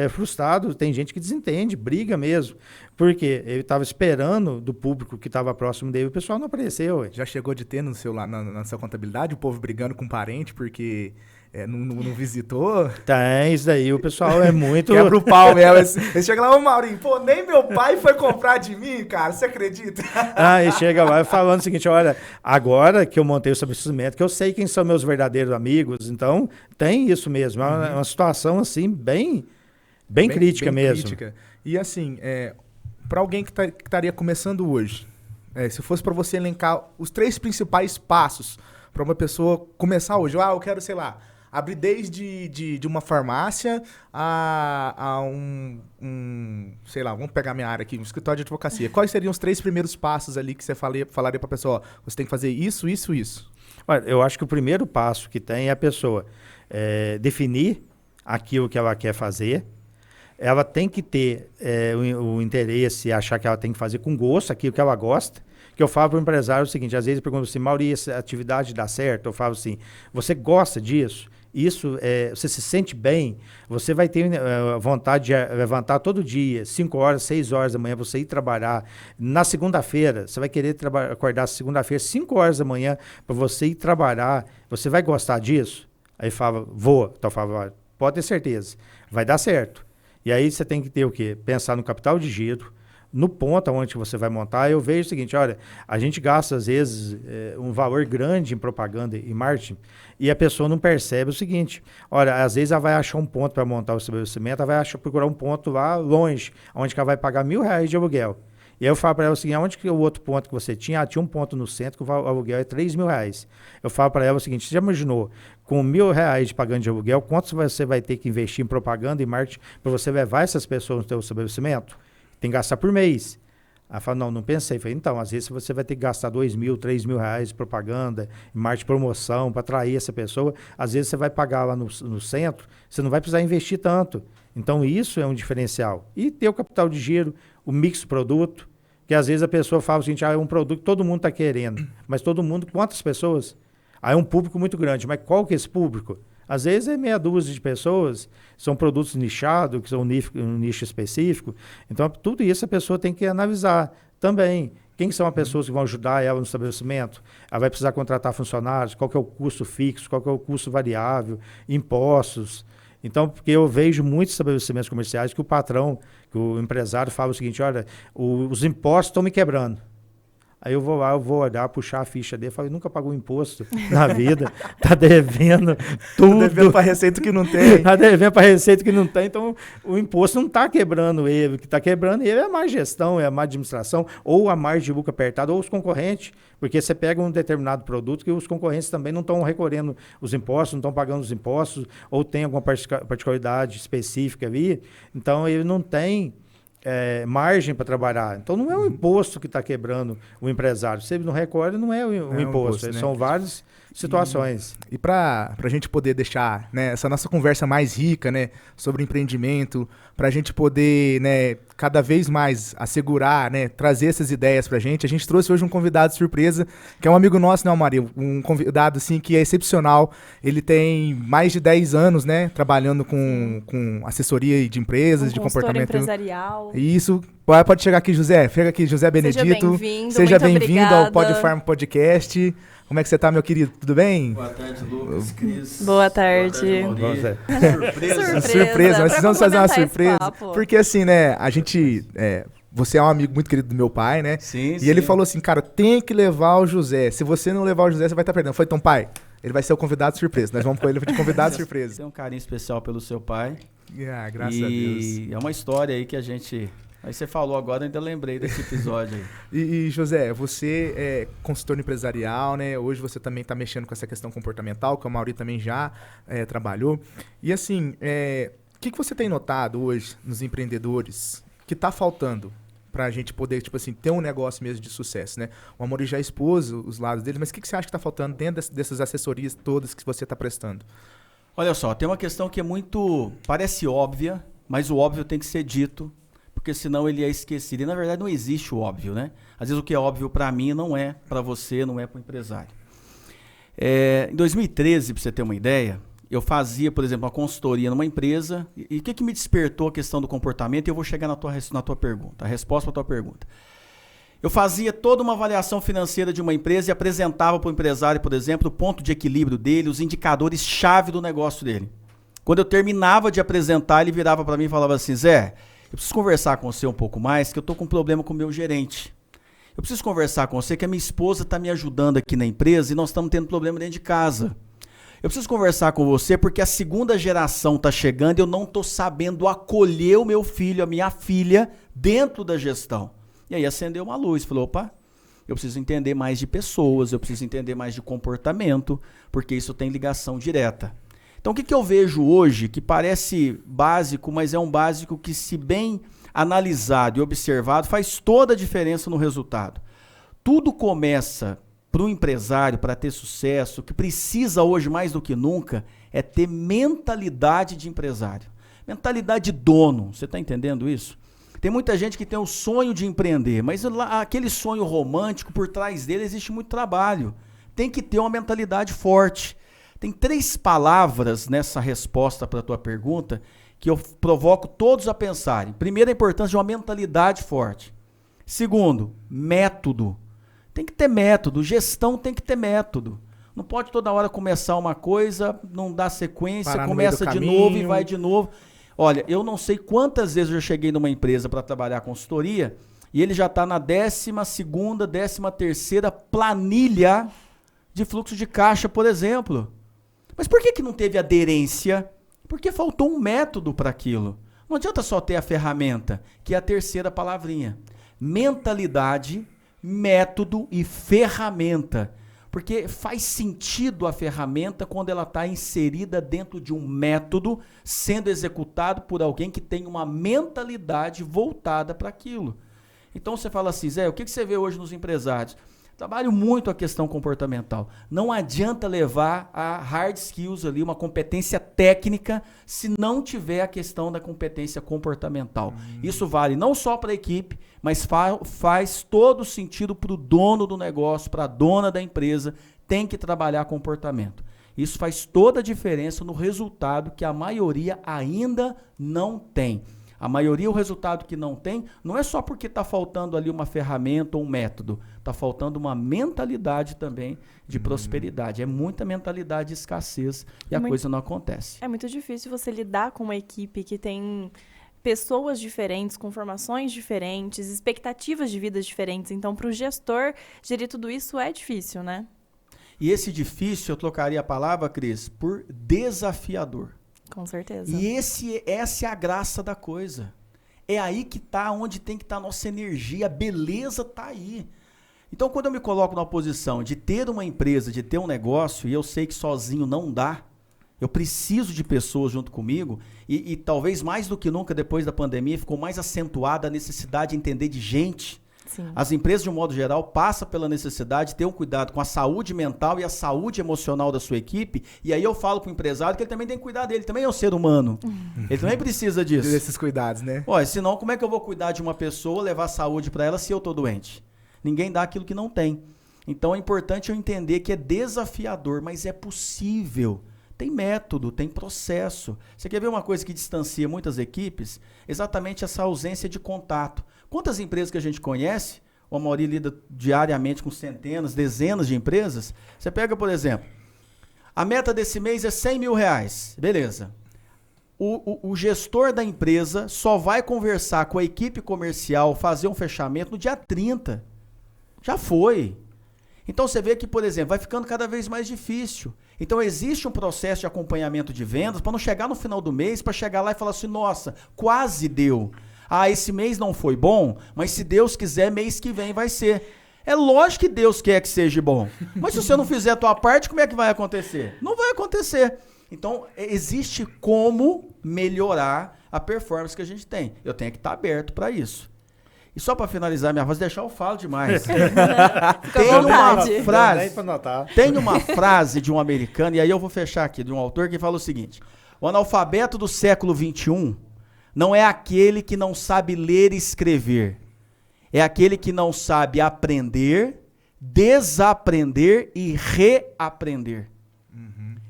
frustrado, tem gente que desentende, briga mesmo, porque ele estava esperando do público que estava próximo dele, o pessoal não apareceu. Já chegou de ter na sua contabilidade o povo brigando com parente porque não visitou? Tem, isso daí, o pessoal é muito... Quebra o pau mesmo. Ele chega lá, ô Maurinho, pô, nem meu pai foi comprar de mim, cara, você acredita? E chega lá falando o seguinte, olha, agora que eu montei o estabelecimento, que eu sei quem são meus verdadeiros amigos, então tem isso mesmo, é uma situação assim, bem crítica bem mesmo. Crítica. E assim, para alguém que estaria começando hoje, se fosse para você elencar os 3 principais passos para uma pessoa começar hoje, eu quero, sei lá, abrir desde uma farmácia a sei lá, vamos pegar minha área aqui, um escritório de advocacia. Quais seriam os 3 primeiros passos ali que você falaria para a pessoa? Você tem que fazer isso, isso, isso. Olha, eu acho que o primeiro passo que tem é a pessoa definir aquilo que ela quer fazer. Ela tem que ter o interesse, achar que ela tem que fazer com gosto aquilo que ela gosta. Que eu falo para o empresário o seguinte, às vezes ele pergunta assim, Maurício, essa atividade dá certo? Eu falo assim, você gosta disso? Isso, você se sente bem? Você vai ter vontade de levantar todo dia, 5 horas, 6 horas da manhã, você ir trabalhar. Na segunda-feira, você vai querer acordar segunda-feira, 5 horas da manhã, para você ir trabalhar. Você vai gostar disso? Aí fala, vou. Então eu falo, pode ter certeza, vai dar certo. E aí você tem que ter o quê? Pensar no capital de giro, no ponto onde você vai montar. Eu vejo o seguinte, olha, a gente gasta às vezes um valor grande em propaganda e marketing e a pessoa não percebe o seguinte, olha, às vezes ela vai achar um ponto para montar o estabelecimento, ela vai procurar um ponto lá longe, onde ela vai pagar R$1.000 de aluguel. E aí eu falo para ela o seguinte, onde que é o outro ponto que você tinha? Tinha um ponto no centro que o aluguel é R$3.000. Eu falo para ela o seguinte, você já imaginou, com R$1.000 de pagando de aluguel, quanto você vai ter que investir em propaganda e marketing para você levar essas pessoas no seu estabelecimento? Tem que gastar por mês. Ela fala, não pensei. Eu falei, então, às vezes você vai ter que gastar R$2.000, R$3.000 de propaganda, marketing, promoção, para atrair essa pessoa. Às vezes você vai pagar lá no centro, você não vai precisar investir tanto. Então, isso é um diferencial. E ter o capital de giro, o mix produto, que às vezes a pessoa fala o seguinte, é um produto que todo mundo está querendo. Mas todo mundo, quantas pessoas? É um público muito grande, mas qual que é esse público? Às vezes é meia dúzia de pessoas, são produtos nichados, que são um nicho específico. Então, tudo isso a pessoa tem que analisar também. Quem são as pessoas que vão ajudar ela no estabelecimento? Ela vai precisar contratar funcionários, qual que é o custo fixo, qual que é o custo variável, impostos. Então, porque eu vejo muitos estabelecimentos comerciais que o patrão, que o empresário fala o seguinte, olha, os impostos estão me quebrando. Aí eu vou lá, eu vou olhar, puxar a ficha dele, falei, nunca pagou imposto na vida, tá devendo tudo. Tá devendo para receita que não tem. Tá devendo para receita que não tem, então o imposto não tá quebrando ele, o que tá quebrando ele é a má gestão, é a má administração, ou a margem de lucro apertada, ou os concorrentes, porque você pega um determinado produto que os concorrentes também não estão recolhendo os impostos, não estão pagando os impostos, ou tem alguma particularidade específica ali, então ele não tem margem para trabalhar. Então não é o imposto que está quebrando o empresário. Se ele não recolhe, não é o imposto. Né? São várias situações. E para a gente poder deixar, né, essa nossa conversa mais rica, né, sobre empreendimento, para a gente poder, né, cada vez mais assegurar, né, trazer essas ideias para a gente trouxe hoje um convidado surpresa, que é um amigo nosso, né, Maria? Um convidado assim, que é excepcional. Ele tem mais de 10 anos, né, trabalhando com assessoria de empresas, de comportamento empresarial. Isso. Pode chegar aqui, José. Chega aqui, José Benedito. Seja bem-vindo ao Podfarm Podcast. Como é que você tá, meu querido? Tudo bem? Boa tarde, Lucas, Cris. Boa tarde. Surpresa. Surpresa. Nós precisamos fazer uma surpresa. Porque assim, né, a gente você é um amigo muito querido do meu pai, né? Sim, e ele falou assim, cara, tem que levar o José. Se você não levar o José, você vai estar perdendo. Eu falei, então, pai, ele vai ser o convidado surpresa. Nós vamos com ele de convidado surpresa. Tem um carinho especial pelo seu pai. Graças a Deus. E é uma história aí que a gente... Aí você falou agora, eu ainda lembrei desse episódio aí. E José, você é consultor empresarial, né? Hoje você também está mexendo com essa questão comportamental, que o Mauri também já trabalhou. E assim, o que você tem notado hoje nos empreendedores que está faltando para a gente poder, tipo assim, ter um negócio mesmo de sucesso, né? O Mauri já expôs os lados deles, mas o que você acha que está faltando dentro dessas assessorias todas que você está prestando? Olha só, tem uma questão que é muito... Parece óbvia, mas o óbvio tem que ser dito, porque senão ele é esquecido. E na verdade não existe o óbvio, né? Às vezes o que é óbvio para mim não é para você, não é para o empresário. Em 2013, para você ter uma ideia, eu fazia, por exemplo, uma consultoria numa empresa. E o que me despertou a questão do comportamento? E eu vou chegar na tua pergunta, a resposta para a tua pergunta. Eu fazia toda uma avaliação financeira de uma empresa e apresentava para o empresário, por exemplo, o ponto de equilíbrio dele, os indicadores-chave do negócio dele. Quando eu terminava de apresentar, ele virava para mim e falava assim, Zé, eu preciso conversar com você um pouco mais, que eu estou com um problema com o meu gerente. Eu preciso conversar com você que a minha esposa está me ajudando aqui na empresa e nós estamos tendo problema dentro de casa. Eu preciso conversar com você porque a segunda geração está chegando e eu não estou sabendo acolher o meu filho, a minha filha, dentro da gestão. E aí acendeu uma luz, falou, opa, eu preciso entender mais de pessoas, eu preciso entender mais de comportamento, porque isso tem ligação direta. Então, o que eu vejo hoje, que parece básico, mas é um básico que, se bem analisado e observado, faz toda a diferença no resultado. Tudo começa para o empresário, para ter sucesso, que precisa hoje mais do que nunca, é ter mentalidade de empresário. Mentalidade de dono, você está entendendo isso? Tem muita gente que tem o sonho de empreender, mas aquele sonho romântico, por trás dele existe muito trabalho. Tem que ter uma mentalidade forte. Tem 3 palavras nessa resposta para a tua pergunta que eu provoco todos a pensarem. Primeiro, a importância de uma mentalidade forte. Segundo, método. Tem que ter método. Gestão tem que ter método. Não pode toda hora começar uma coisa, não dá sequência, começa de novo e vai de novo. Olha, eu não sei quantas vezes eu já cheguei numa empresa para trabalhar consultoria e ele já está na 12ª, 13ª planilha de fluxo de caixa, por exemplo. Mas por que não teve aderência? Porque faltou um método para aquilo. Não adianta só ter a ferramenta, que é a 3ª palavrinha. Mentalidade, método e ferramenta. Porque faz sentido a ferramenta quando ela está inserida dentro de um método, sendo executado por alguém que tem uma mentalidade voltada para aquilo. Então você fala assim, Zé, o que você vê hoje nos empresários? Trabalho muito a questão comportamental. Não adianta levar a hard skills ali, uma competência técnica, se não tiver a questão da competência comportamental. Isso vale não só para a equipe, mas faz todo sentido para o dono do negócio, para a dona da empresa, tem que trabalhar comportamento. Isso faz toda a diferença no resultado que a maioria ainda não tem. A maioria, o resultado que não tem, não é só porque está faltando ali uma ferramenta ou um método. Está faltando uma mentalidade também de prosperidade. É muita mentalidade de escassez e a coisa não acontece. É muito difícil você lidar com uma equipe que tem pessoas diferentes, com formações diferentes, expectativas de vida diferentes. Então, para o gestor, gerir tudo isso é difícil, né? E esse difícil, eu trocaria a palavra, Cris, por desafiador. Com certeza. E essa é a graça da coisa. É aí que está, onde tem que estar a nossa energia, a beleza está aí. Então, quando eu me coloco na posição de ter uma empresa, de ter um negócio, e eu sei que sozinho não dá, eu preciso de pessoas junto comigo, e talvez mais do que nunca depois da pandemia, ficou mais acentuada a necessidade de entender de gente. Sim. As empresas, de um modo geral, passam pela necessidade de ter um cuidado com a saúde mental e a saúde emocional da sua equipe. E aí eu falo para o empresário que ele também tem que cuidar dele. Ele também é um ser humano. Ele também precisa disso. Desses cuidados, né? Olha, senão como é que eu vou cuidar de uma pessoa, levar saúde para ela se eu estou doente? Ninguém dá aquilo que não tem. Então é importante eu entender que é desafiador, mas é possível. Tem método, tem processo. Você quer ver uma coisa que distancia muitas equipes? Exatamente essa ausência de contato. Quantas empresas que a gente conhece, o Amaury lida diariamente com centenas, dezenas de empresas. Você pega, por exemplo, a meta desse mês é R$100 mil. Beleza. o gestor da empresa só vai conversar com a equipe comercial, fazer um fechamento no dia 30. Já foi. Então você vê que, por exemplo, vai ficando cada vez mais difícil. Então existe um processo de acompanhamento de vendas para não chegar no final do mês, para chegar lá e falar assim, nossa, quase deu. Ah, esse mês não foi bom, mas se Deus quiser, mês que vem vai ser. É lógico que Deus quer que seja bom. Mas se você não fizer a tua parte, como é que vai acontecer? Não vai acontecer. Então, existe como melhorar a performance que a gente tem. Eu tenho que estar aberto para isso. E só para finalizar minha voz, deixar eu falo demais. Tem uma frase de um americano, e aí eu vou fechar aqui, de um autor que fala o seguinte: o analfabeto do século XXI não é aquele que não sabe ler e escrever. É aquele que não sabe aprender, desaprender e reaprender.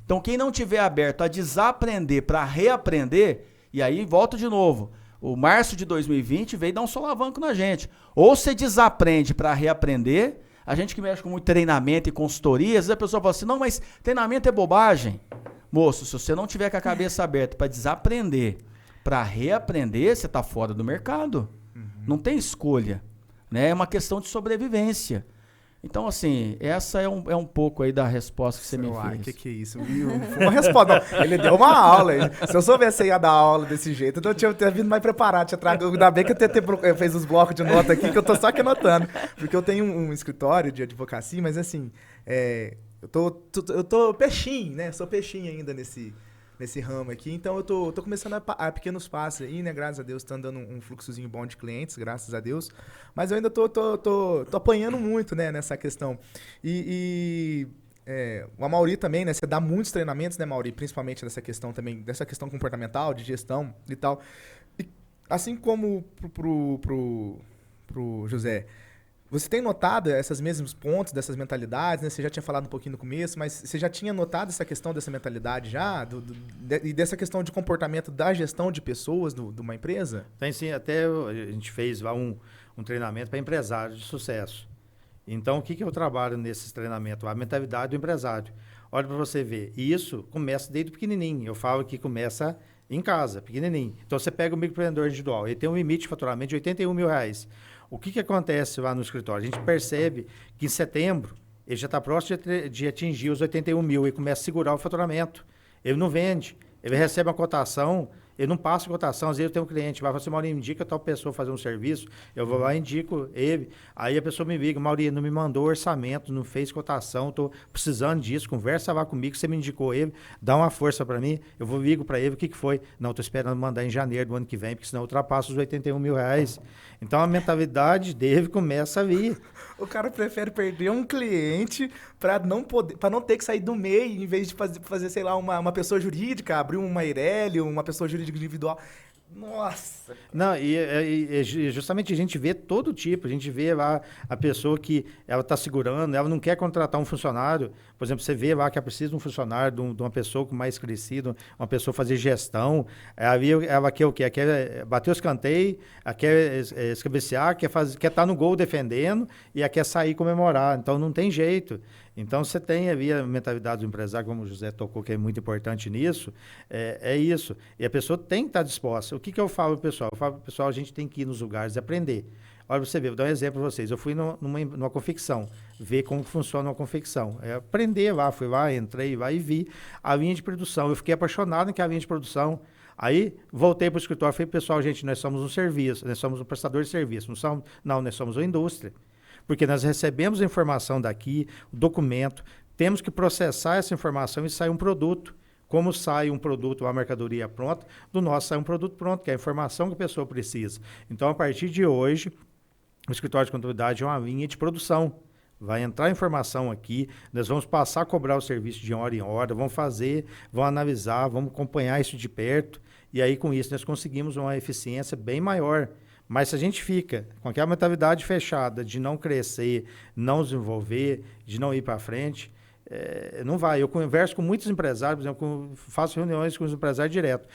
Então, quem não tiver aberto a desaprender para reaprender, e aí volto de novo, o março de 2020 veio dar um solavanco na gente. Ou você desaprende para reaprender, a gente que mexe com muito treinamento e consultoria, às vezes a pessoa fala assim, não, mas treinamento é bobagem. Moço, se você não tiver com a cabeça aberta para desaprender, para reaprender, você está fora do mercado. Não tem escolha. Né? É uma questão de sobrevivência. Então, assim, essa é um pouco aí da resposta que você me fez. Que é isso? Foi uma resposta. Não, ele deu uma aula. Se eu soubesse ia dar aula desse jeito, então eu tinha vindo mais preparado. Ainda bem que eu fez os blocos de nota aqui, que eu tô só aqui anotando. Porque eu tenho um escritório de advocacia, mas assim, eu tô peixinho, né? Sou peixinho ainda nesse ramo aqui, então eu tô começando a pequenos passos aí, né, graças a Deus, tá dando um fluxozinho bom de clientes, graças a Deus, mas eu ainda tô apanhando muito, né, nessa questão, o Amaury também, né, você dá muitos treinamentos, né, Amaury, principalmente dessa questão também, dessa questão comportamental, de gestão e tal, e assim como pro José, você tem notado esses mesmos pontos, dessas mentalidades, né? Você já tinha falado um pouquinho no começo, mas você já tinha notado essa questão dessa mentalidade já? E dessa questão de comportamento da gestão de pessoas de uma empresa? Tem sim, até a gente fez lá um treinamento para empresários de sucesso. Então, o que eu trabalho nesses treinamentos? A mentalidade do empresário. Olha para você ver, e isso começa desde pequenininho. Eu falo que começa em casa, pequenininho. Então, você pega o microempreendedor individual, ele tem um limite de faturamento de R$81 mil. O que acontece lá no escritório? A gente percebe que em setembro ele já está próximo de atingir os 81 mil e começa a segurar o faturamento. Ele não vende, ele recebe uma cotação, ele não passa a cotação. Às vezes eu tenho um cliente, vai falar assim, Maurinho, indica tal pessoa fazer um serviço, eu vou lá e indico ele. Aí a pessoa me liga, Maurinho, não me mandou orçamento, não fez cotação, estou precisando disso, conversa lá comigo, você me indicou ele, dá uma força para mim, eu vou ligo para ele, o que foi? Não, estou esperando mandar em janeiro do ano que vem, porque senão eu ultrapasso os 81 mil. Então a mentalidade dele começa a vir. O cara prefere perder um cliente para não ter que sair do MEI, em vez de fazer sei lá, uma pessoa jurídica, abrir uma Eireli, uma pessoa jurídica individual. Nossa! Não, e justamente a gente vê todo tipo, a gente vê lá a pessoa que ela está segurando, ela não quer contratar um funcionário, por exemplo, você vê lá que ela precisa de um funcionário, de uma pessoa com mais crescido, uma pessoa fazer gestão, ela quer o quê? Ela quer bater o escanteio, ela quer escabecear, quer estar no gol defendendo e ela quer sair comemorar, então não tem jeito. Então, você tem ali a mentalidade do empresário, como o José tocou, que é muito importante nisso, é isso. E a pessoa tem que estar disposta. O que eu falo para o pessoal? Eu falo para o pessoal, a gente tem que ir nos lugares e aprender. Olha, você vê, vou dar um exemplo para vocês. Eu fui numa confecção, ver como funciona uma confecção. Aprender lá, fui lá, entrei lá e vi a linha de produção. Eu fiquei apaixonado naquela linha de produção. Aí, voltei para o escritório e falei, pessoal, gente, nós somos um serviço, nós somos um prestador de serviço. Não, nós somos uma indústria. Porque nós recebemos a informação daqui, o documento, temos que processar essa informação e sair um produto. Como sai um produto, uma mercadoria pronta, do nosso sai um produto pronto, que é a informação que a pessoa precisa. Então, a partir de hoje, o escritório de contabilidade é uma linha de produção. Vai entrar informação aqui, nós vamos passar a cobrar o serviço de hora em hora, vamos analisar, vamos acompanhar isso de perto, e aí com isso nós conseguimos uma eficiência bem maior. Mas se a gente fica com aquela mentalidade fechada de não crescer, não desenvolver, de não ir para frente, não vai. Eu converso com muitos empresários, por exemplo, faço reuniões com os empresários direto.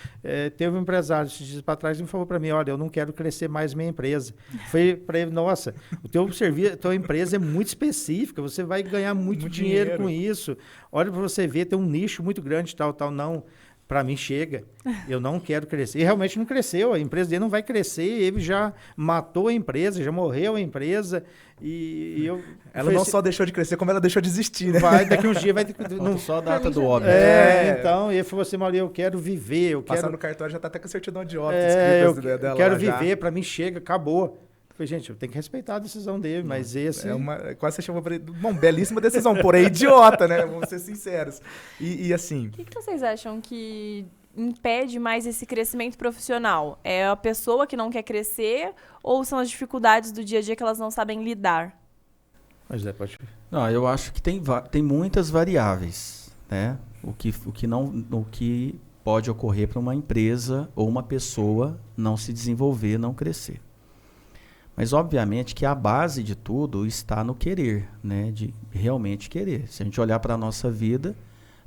Teve um empresário, esses dias para trás, que me falou para mim, olha, eu não quero crescer mais minha empresa. Falei para ele, nossa, a tua empresa é muito específica, você vai ganhar muito dinheiro com isso. Olha para você ver, tem um nicho muito grande, tal. Não. Para mim chega, eu não quero crescer. E realmente não cresceu, a empresa dele não vai crescer, ele já matou a empresa, já morreu a empresa. E eu... Ela não só deixou de crescer, como ela deixou de existir, né? Vai, daqui uns dias vai... Não só a data do óbito. Então, ele falou assim, Maurício, eu quero viver, eu Passar quero... no cartório já tá até com a certidão de óbito eu escrita dela quero lá já. viver, para mim chega, acabou. Eu falei, gente, eu tenho que respeitar a decisão dele, mas esse... Quase você chamou pra ele. Bom, belíssima decisão, porém idiota, né? Vamos ser sinceros. E assim... O que vocês acham que impede mais esse crescimento profissional? É a pessoa que não quer crescer ou são as dificuldades do dia a dia que elas não sabem lidar? Mas pode... Não, eu acho que tem muitas variáveis, né? O que pode ocorrer para uma empresa ou uma pessoa não se desenvolver, não crescer. Mas, obviamente, que a base de tudo está no querer, né? De realmente querer. Se a gente olhar para a nossa vida,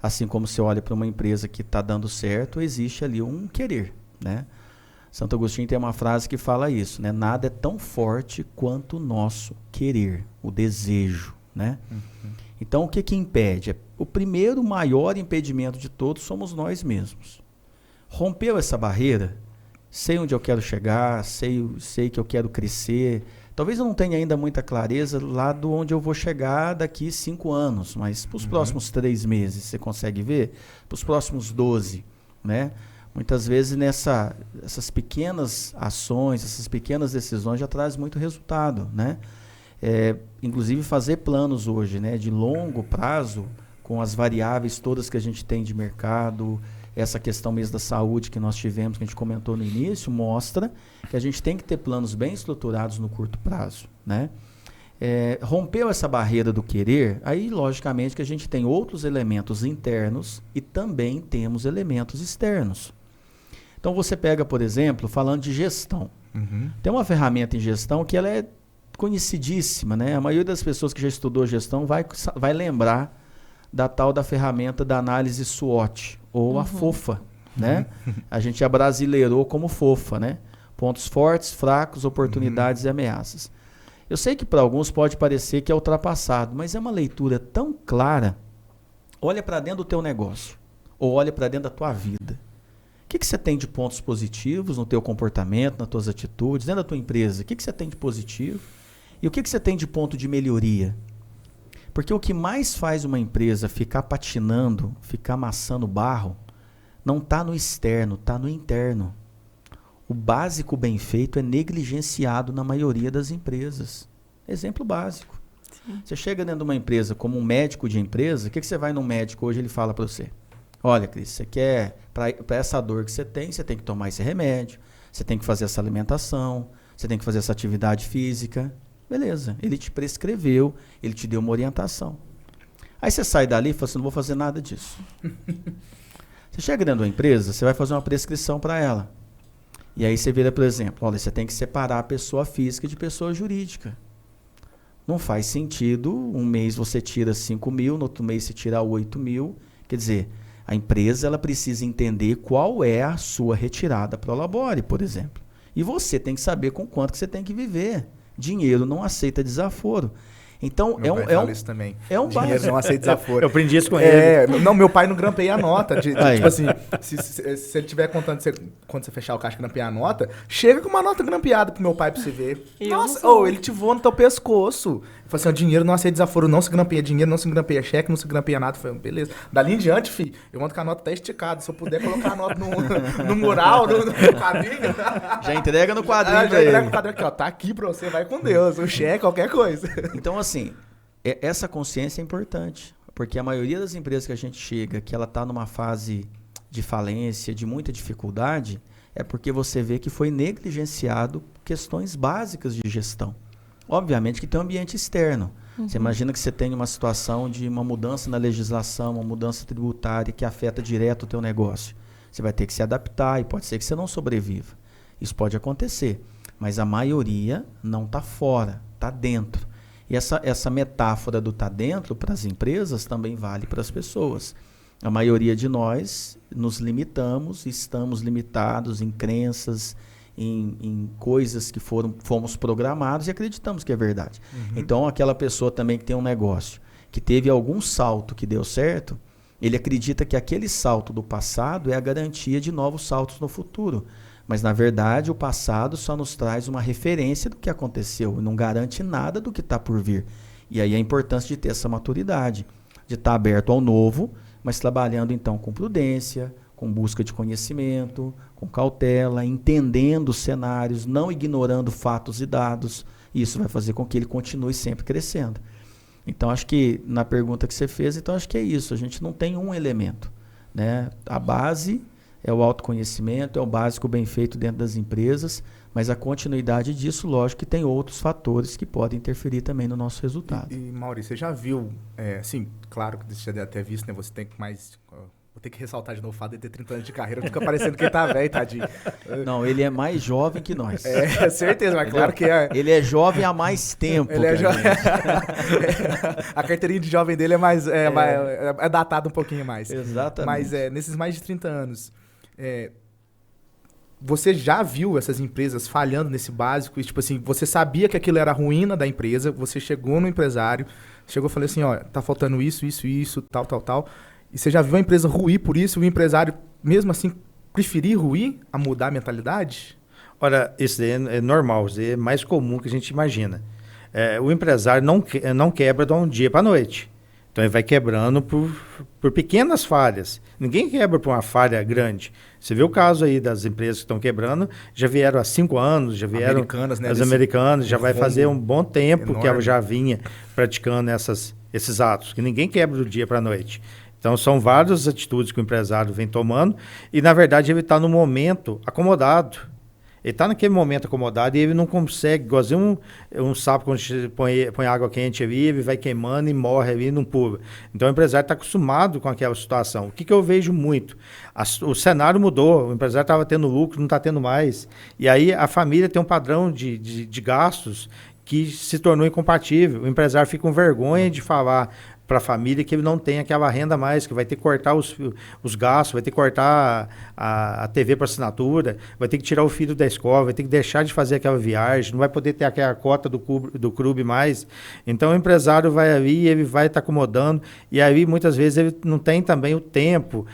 assim como você olha para uma empresa que está dando certo, existe ali um querer, né? Santo Agostinho tem uma frase que fala isso, né? Nada é tão forte quanto o nosso querer, o desejo, né? Uhum. Então, o que impede? O primeiro maior impedimento de todos somos nós mesmos. Rompeu essa barreira... Sei onde eu quero chegar, sei que eu quero crescer. Talvez eu não tenha ainda muita clareza lá de onde eu vou chegar daqui 5 anos, mas para os próximos 3 meses, você consegue ver? Para os próximos 12, né? Muitas vezes essas pequenas ações, essas pequenas decisões já trazem muito resultado, né? Inclusive fazer planos hoje, né, de longo prazo, com as variáveis todas que a gente tem de mercado, essa questão mesmo da saúde que nós tivemos, que a gente comentou no início, mostra que a gente tem que ter planos bem estruturados no curto prazo, né? Rompeu essa barreira do querer, aí logicamente que a gente tem outros elementos internos e também temos elementos externos. Então você pega, por exemplo, falando de gestão. Uhum. Tem uma ferramenta em gestão que ela é conhecidíssima, né? A maioria das pessoas que já estudou gestão vai lembrar da tal da ferramenta da análise SWOT, ou a FOFA, né? A gente abrasileirou como FOFA, né? Pontos fortes, fracos, oportunidades e ameaças. Eu sei que para alguns pode parecer que é ultrapassado, mas é uma leitura tão clara. Olha para dentro do teu negócio, ou olha para dentro da tua vida. O que você tem de pontos positivos no teu comportamento, nas tuas atitudes, dentro da tua empresa? O que você tem de positivo? E o que você tem de ponto de melhoria? Porque o que mais faz uma empresa ficar patinando, ficar amassando barro, não está no externo, está no interno. O básico bem feito é negligenciado na maioria das empresas. Exemplo básico. Sim. Você chega dentro de uma empresa como um médico de empresa, o que você vai no médico hoje, ele fala para você? Olha, Cris, você quer, para essa dor que você tem que tomar esse remédio, você tem que fazer essa alimentação, você tem que fazer essa atividade física. Beleza, ele te prescreveu, ele te deu uma orientação. Aí você sai dali e fala assim, não vou fazer nada disso. Você chega dentro da empresa, você vai fazer uma prescrição para ela. E aí você vira, por exemplo, olha, você tem que separar a pessoa física de pessoa jurídica. Não faz sentido, um mês você tira 5 mil, no outro mês você tira 8 mil. Quer dizer, a empresa ela precisa entender qual é a sua retirada pro labore, por exemplo. E você tem que saber com quanto que você tem que viver. Dinheiro não aceita desaforo. Então, meu pai fala isso também. Dinheiro não aceita desaforo. Eu aprendi isso com ele. Não, meu pai não grampeia a nota. Tipo assim, se ele estiver contando, quando você fechar o caixa grampear a nota, chega com uma nota grampeada pro meu pai pra você ver. Nossa, ele te voa no teu pescoço. Eu falei assim, o dinheiro não aceita desaforo, não se grampeia dinheiro, não se grampeia cheque, não se grampeia nada. Eu falei, beleza. Dali em diante, filho, eu mando que a nota tá esticada. Se eu puder colocar a nota no mural, no quadrinho. Já entrega no quadrinho, já entrega no quadrinho aqui, ó. Tá aqui pra você, vai com Deus. O cheque, qualquer coisa. Então, assim, essa consciência é importante. Porque a maioria das empresas que a gente chega, que ela tá numa fase de falência, de muita dificuldade, é porque você vê que foi negligenciado questões básicas de gestão. Obviamente que tem um ambiente externo. Uhum. Você imagina que você tem uma situação de uma mudança na legislação, uma mudança tributária que afeta direto o teu negócio. Você vai ter que se adaptar e pode ser que você não sobreviva. Isso pode acontecer, mas a maioria não está fora, está dentro. E essa metáfora do tá dentro para as empresas também vale para as pessoas. A maioria de nós nos limitamos, estamos limitados em crenças, em coisas que fomos programados e acreditamos que é verdade. Uhum. Então, aquela pessoa também que tem um negócio, que teve algum salto que deu certo, Ele acredita que aquele salto do passado é a garantia de novos saltos no futuro. Mas, na verdade, o passado só nos traz uma referência do que aconteceu, não garante nada do que está por vir. E aí a importância de ter essa maturidade, de estar aberto ao novo, mas trabalhando então com prudência, com busca de conhecimento, com cautela, entendendo os cenários, não ignorando fatos e dados. E isso vai fazer com que ele continue sempre crescendo. Então, acho que na pergunta que você fez, então acho que é isso. A gente não tem um elemento, né? A base é o autoconhecimento, é o básico bem feito dentro das empresas, mas a continuidade disso, lógico que tem outros fatores que podem interferir também no nosso resultado. E Maurício, você já viu, sim, claro que você já deve ter visto, né? Você tem mais... Vou ter que ressaltar de novo o fato de ter 30 anos de carreira, fica parecendo que ele tá velho, tadinho. Não, ele é mais jovem que nós. É, certeza, mas claro que é. Ele é jovem há mais tempo. Ele é jovem. A carteirinha de jovem dele é datada um pouquinho mais. Exatamente. Mas nesses mais de 30 anos, você já viu essas empresas falhando nesse básico? E, tipo assim, você sabia que aquilo era a ruína da empresa, você chegou no empresário, chegou e falou assim, ó, tá faltando isso, tal. E você já viu a empresa ruir por isso, o empresário, mesmo assim, preferir ruir a mudar a mentalidade? Olha, isso é normal, isso é mais comum que a gente imagina. O empresário não quebra de um dia para a noite. Então, ele vai quebrando por pequenas falhas. Ninguém quebra por uma falha grande. Você vê o caso aí das empresas que estão quebrando, já vieram há 5 anos, já vieram americanas, né, as americanas, já vai fazer um bom tempo enorme. que ela já vinha praticando esses atos, que ninguém quebra do dia para a noite. Então, são várias atitudes que o empresário vem tomando e, na verdade, ele está no momento acomodado. Ele está naquele momento acomodado e ele não consegue, igualzinho um sapo, quando põe água quente ali, ele vai queimando e morre ali e não pula. Então, o empresário está acostumado com aquela situação. O que eu vejo muito? O cenário mudou, o empresário estava tendo lucro, não está tendo mais. E aí, a família tem um padrão de gastos que se tornou incompatível. O empresário fica com vergonha de falar para a família que ele não tem aquela renda mais, que vai ter que cortar os gastos, vai ter que cortar a TV para assinatura, vai ter que tirar o filho da escola, vai ter que deixar de fazer aquela viagem, não vai poder ter aquela cota do clube mais. Então o empresário vai ali, ele vai estar acomodando, e aí muitas vezes ele não tem também o tempo,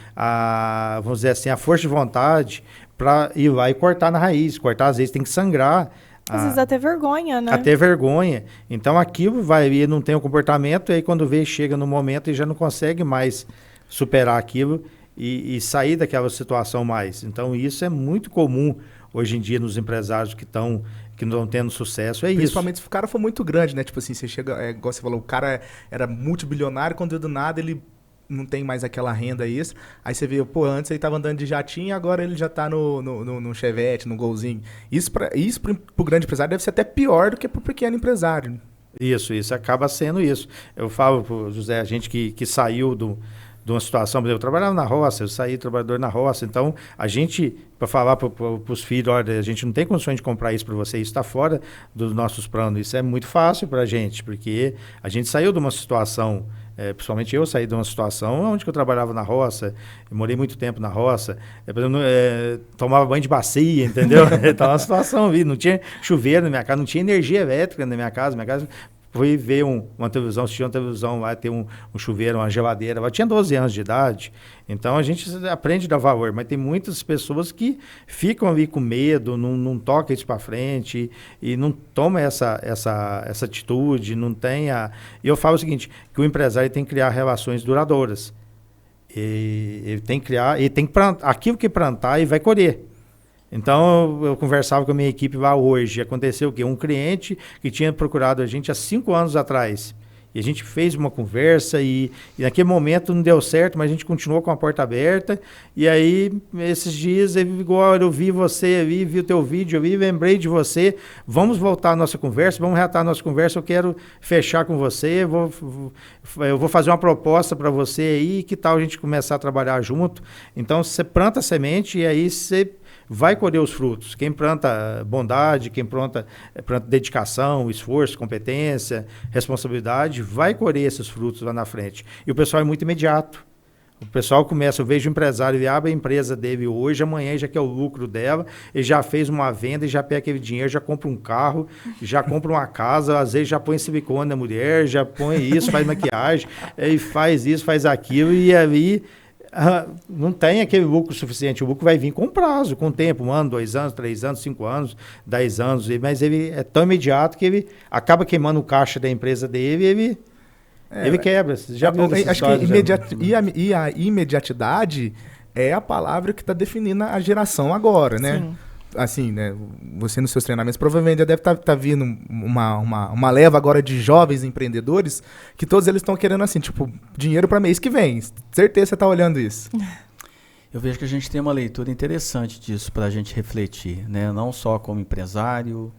vamos dizer assim, a força de vontade para ir lá e cortar na raiz. Cortar às vezes tem que sangrar. Às vezes até vergonha, né? Até vergonha. Então aquilo vai, ele não tem o comportamento, e aí quando vê, chega no momento e já não consegue mais superar aquilo e sair daquela situação mais. Então isso é muito comum hoje em dia nos empresários que não estão tendo sucesso, Principalmente se o cara for muito grande, né? Tipo assim, você chega, igual você falou, o cara era multibilionário, quando do nada ele não tem mais aquela renda extra. Aí você vê, pô, antes ele tava andando de jatinho e agora ele já tá no Chevette, no Golzinho. Isso pro grande empresário deve ser até pior do que pro pequeno empresário. Isso acaba sendo isso. Eu falo pro José, a gente que saiu de uma situação, por exemplo, eu trabalhava na roça, eu saí trabalhador na roça, então a gente, para falar para os filhos, olha, a gente não tem condições de comprar isso para você, isso está fora dos nossos planos. Isso é muito fácil para a gente, porque a gente saiu de uma situação, principalmente eu saí de uma situação onde eu trabalhava na roça, eu morei muito tempo na roça, tomava banho de bacia, entendeu? Então uma situação ali, não tinha chuveiro na minha casa, não tinha energia elétrica na minha casa fui ver uma televisão, assistir uma televisão lá, ter um chuveiro, uma geladeira. Eu tinha 12 anos de idade, então a gente aprende a dar valor, mas tem muitas pessoas que ficam ali com medo, não tocam isso para frente e não tomam essa atitude, não tem E eu falo o seguinte, que o empresário tem que criar relações duradouras. Ele tem que criar, ele tem que plantar, aquilo que plantar, ele vai colher. Então, eu conversava com a minha equipe lá hoje. Aconteceu o quê? Um cliente que tinha procurado a gente há 5 anos atrás. E a gente fez uma conversa e naquele momento não deu certo, mas a gente continuou com a porta aberta. E aí, esses dias, ele ligou, olha, eu vi você ali, vi o teu vídeo ali, lembrei de você. Vamos voltar à nossa conversa, vamos reatar a nossa conversa. Eu quero fechar com você, eu vou fazer uma proposta para você aí, que tal a gente começar a trabalhar junto? Então, você planta a semente e aí você vai colher os frutos. Quem planta bondade, quem planta dedicação, esforço, competência, responsabilidade, vai colher esses frutos lá na frente. E o pessoal é muito imediato. O pessoal começa, eu vejo o empresário, ele abre a empresa dele hoje, amanhã já quer o lucro dela, ele já fez uma venda e já pega aquele dinheiro, já compra um carro, já compra uma casa, às vezes já põe silicone na mulher, já põe isso, faz maquiagem, ele faz isso, faz aquilo, e ali não tem aquele lucro suficiente. O lucro vai vir com prazo, com tempo, 1 ano, 2 anos, 3 anos, 5 anos, 10 anos, mas ele é tão imediato que ele acaba queimando o caixa da empresa dele e ele quebra. Você já viu dessa acho que história, a imediatidade é a palavra que está definindo a geração agora, né? Sim. Assim, né? Você nos seus treinamentos provavelmente já deve estar vindo uma leva agora de jovens empreendedores que todos eles estão querendo assim, tipo, dinheiro para mês que vem. Certeza você está olhando isso. Eu vejo que a gente tem uma leitura interessante disso para a gente refletir, né? Não só como empresário,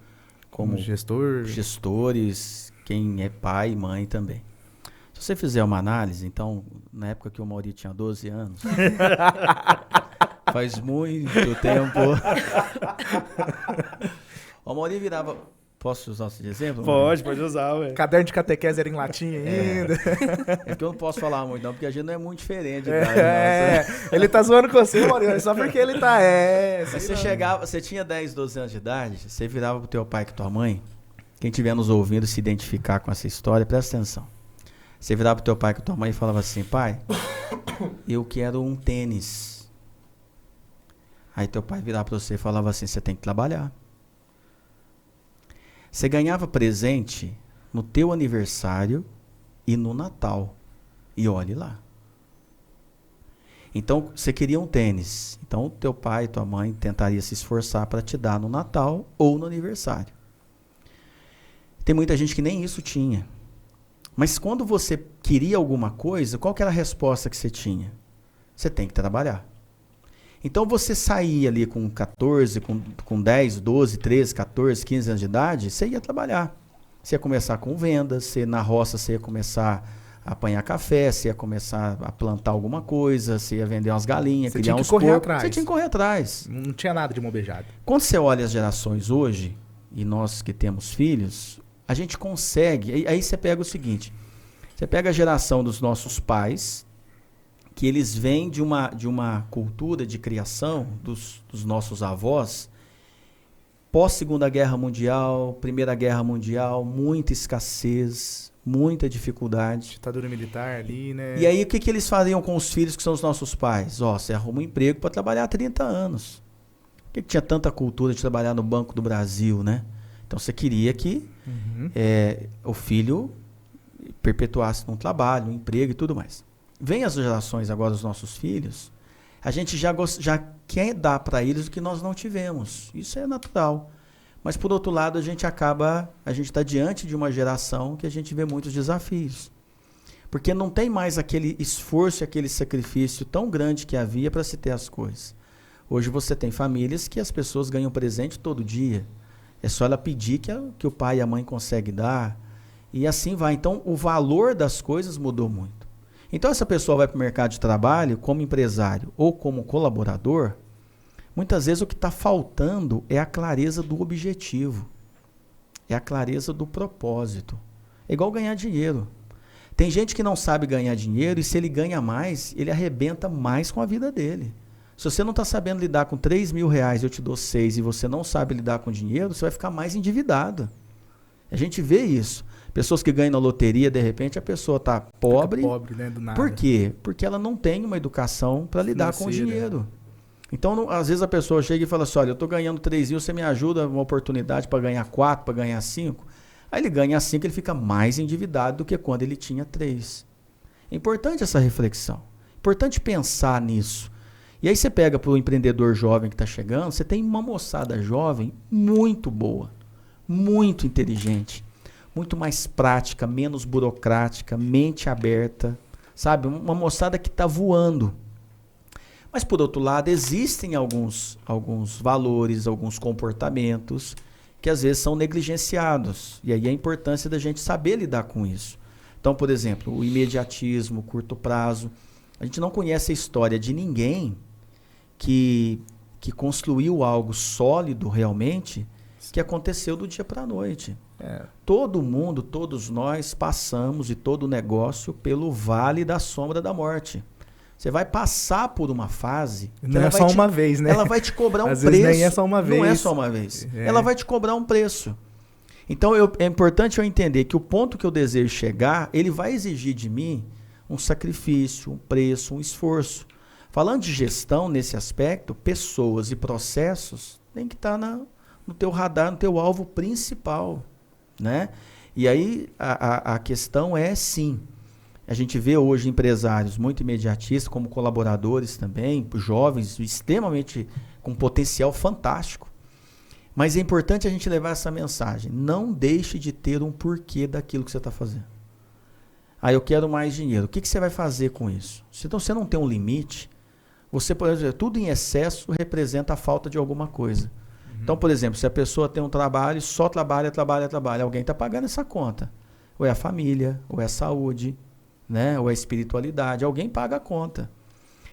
como gestores, quem é pai e mãe também. Se você fizer uma análise, então, na época que o Mauri tinha 12 anos, faz muito tempo, o Mauri virava... Posso usar esse exemplo? Pode usar, ué. Caderno de catequese era em latim ainda. É que eu não posso falar muito não, porque a gente não é muito diferente. Nossa. Ele tá zoando com você, Maurício, só porque ele tá... Mas você tinha 10, 12 anos de idade, você virava pro teu pai e tua mãe, quem estiver nos ouvindo se identificar com essa história, presta atenção. Você virava pro teu pai e tua mãe e falava assim, pai, eu quero um tênis. Aí teu pai virava pra você e falava assim, você tem que trabalhar. Você ganhava presente no teu aniversário e no Natal. E olhe lá. Então, você queria um tênis. Então, teu pai e tua mãe tentariam se esforçar para te dar no Natal ou no aniversário. Tem muita gente que nem isso tinha. Mas quando você queria alguma coisa, qual que era a resposta que você tinha? Você tem que trabalhar. Então você saía ali com 14, com 10, 12, 13, 14, 15 anos de idade, você ia trabalhar. Você ia começar com vendas, você na roça você ia começar a apanhar café, você ia começar a plantar alguma coisa, você ia vender umas galinhas, você criar tinha que uns correr porcos. atrás. Você tinha que correr atrás. Não tinha nada de mão beijada. Quando você olha as gerações hoje, e nós que temos filhos, a gente consegue... Aí você pega o seguinte, você pega a geração dos nossos pais, que eles vêm de uma cultura de criação dos nossos avós, pós-Segunda Guerra Mundial, Primeira Guerra Mundial, muita escassez, muita dificuldade. Ditadura militar ali, né? E aí o que eles faziam com os filhos que são os nossos pais? Você arruma um emprego para trabalhar há 30 anos. Por que tinha tanta cultura de trabalhar no Banco do Brasil, né? Então você queria que o filho perpetuasse um trabalho, um emprego e tudo mais. Vem as gerações agora dos nossos filhos, a gente já quer dar para eles o que nós não tivemos. Isso é natural. Mas, por outro lado, a gente está diante de uma geração que a gente vê muitos desafios. Porque não tem mais aquele esforço e aquele sacrifício tão grande que havia para se ter as coisas. Hoje você tem famílias que as pessoas ganham presente todo dia. É só ela pedir que o pai e a mãe conseguem dar. E assim vai. Então, o valor das coisas mudou muito. Então, essa pessoa vai para o mercado de trabalho como empresário ou como colaborador, muitas vezes o que está faltando é a clareza do objetivo, é a clareza do propósito. É igual ganhar dinheiro. Tem gente que não sabe ganhar dinheiro e se ele ganha mais, ele arrebenta mais com a vida dele. Se você não está sabendo lidar com 3 mil reais, eu te dou 6 e você não sabe lidar com dinheiro, você vai ficar mais endividado. A gente vê isso. Pessoas que ganham na loteria, de repente, a pessoa está pobre. Fica pobre, né, do nada. Por quê? Porque ela não tem uma educação para lidar com o dinheiro. Então, às vezes a pessoa chega e fala assim, olha, eu estou ganhando 3 mil, você me ajuda uma oportunidade para ganhar 4, para ganhar 5? Aí ele ganha 5, ele fica mais endividado do que quando ele tinha 3. É importante essa reflexão. É importante pensar nisso. E aí você pega para o empreendedor jovem que está chegando, você tem uma moçada jovem muito boa, muito inteligente, muito mais prática, menos burocrática, mente aberta, sabe? Uma moçada que está voando. Mas, por outro lado, existem alguns valores, alguns comportamentos que, às vezes, são negligenciados. E aí a importância da gente saber lidar com isso. Então, por exemplo, o imediatismo, o curto prazo. A gente não conhece a história de ninguém que construiu algo sólido realmente que aconteceu do dia para a noite. Todo mundo, todos nós passamos e todo negócio pelo vale da sombra da morte. Você vai passar por uma fase... Não é só uma vez, né? Ela vai te cobrar um Às preço. vezes nem é só uma vez. Não é só uma vez. É. Ela vai te cobrar um preço. Então, é importante eu entender que o ponto que eu desejo chegar, ele vai exigir de mim um sacrifício, um preço, um esforço. Falando de gestão nesse aspecto, pessoas e processos têm que estar no teu radar, no teu alvo principal, né? E aí a questão é sim, a gente vê hoje empresários muito imediatistas, como colaboradores também, jovens, extremamente com potencial fantástico. Mas é importante a gente levar essa mensagem. Não deixe de ter um porquê daquilo que você está fazendo. Eu quero mais dinheiro. O que você vai fazer com isso? Então, você não tem um limite, você, por exemplo, tudo em excesso representa a falta de alguma coisa. Então, por exemplo, se a pessoa tem um trabalho, só trabalha, alguém está pagando essa conta. Ou é a família, ou é a saúde, né? Ou é a espiritualidade. Alguém paga a conta.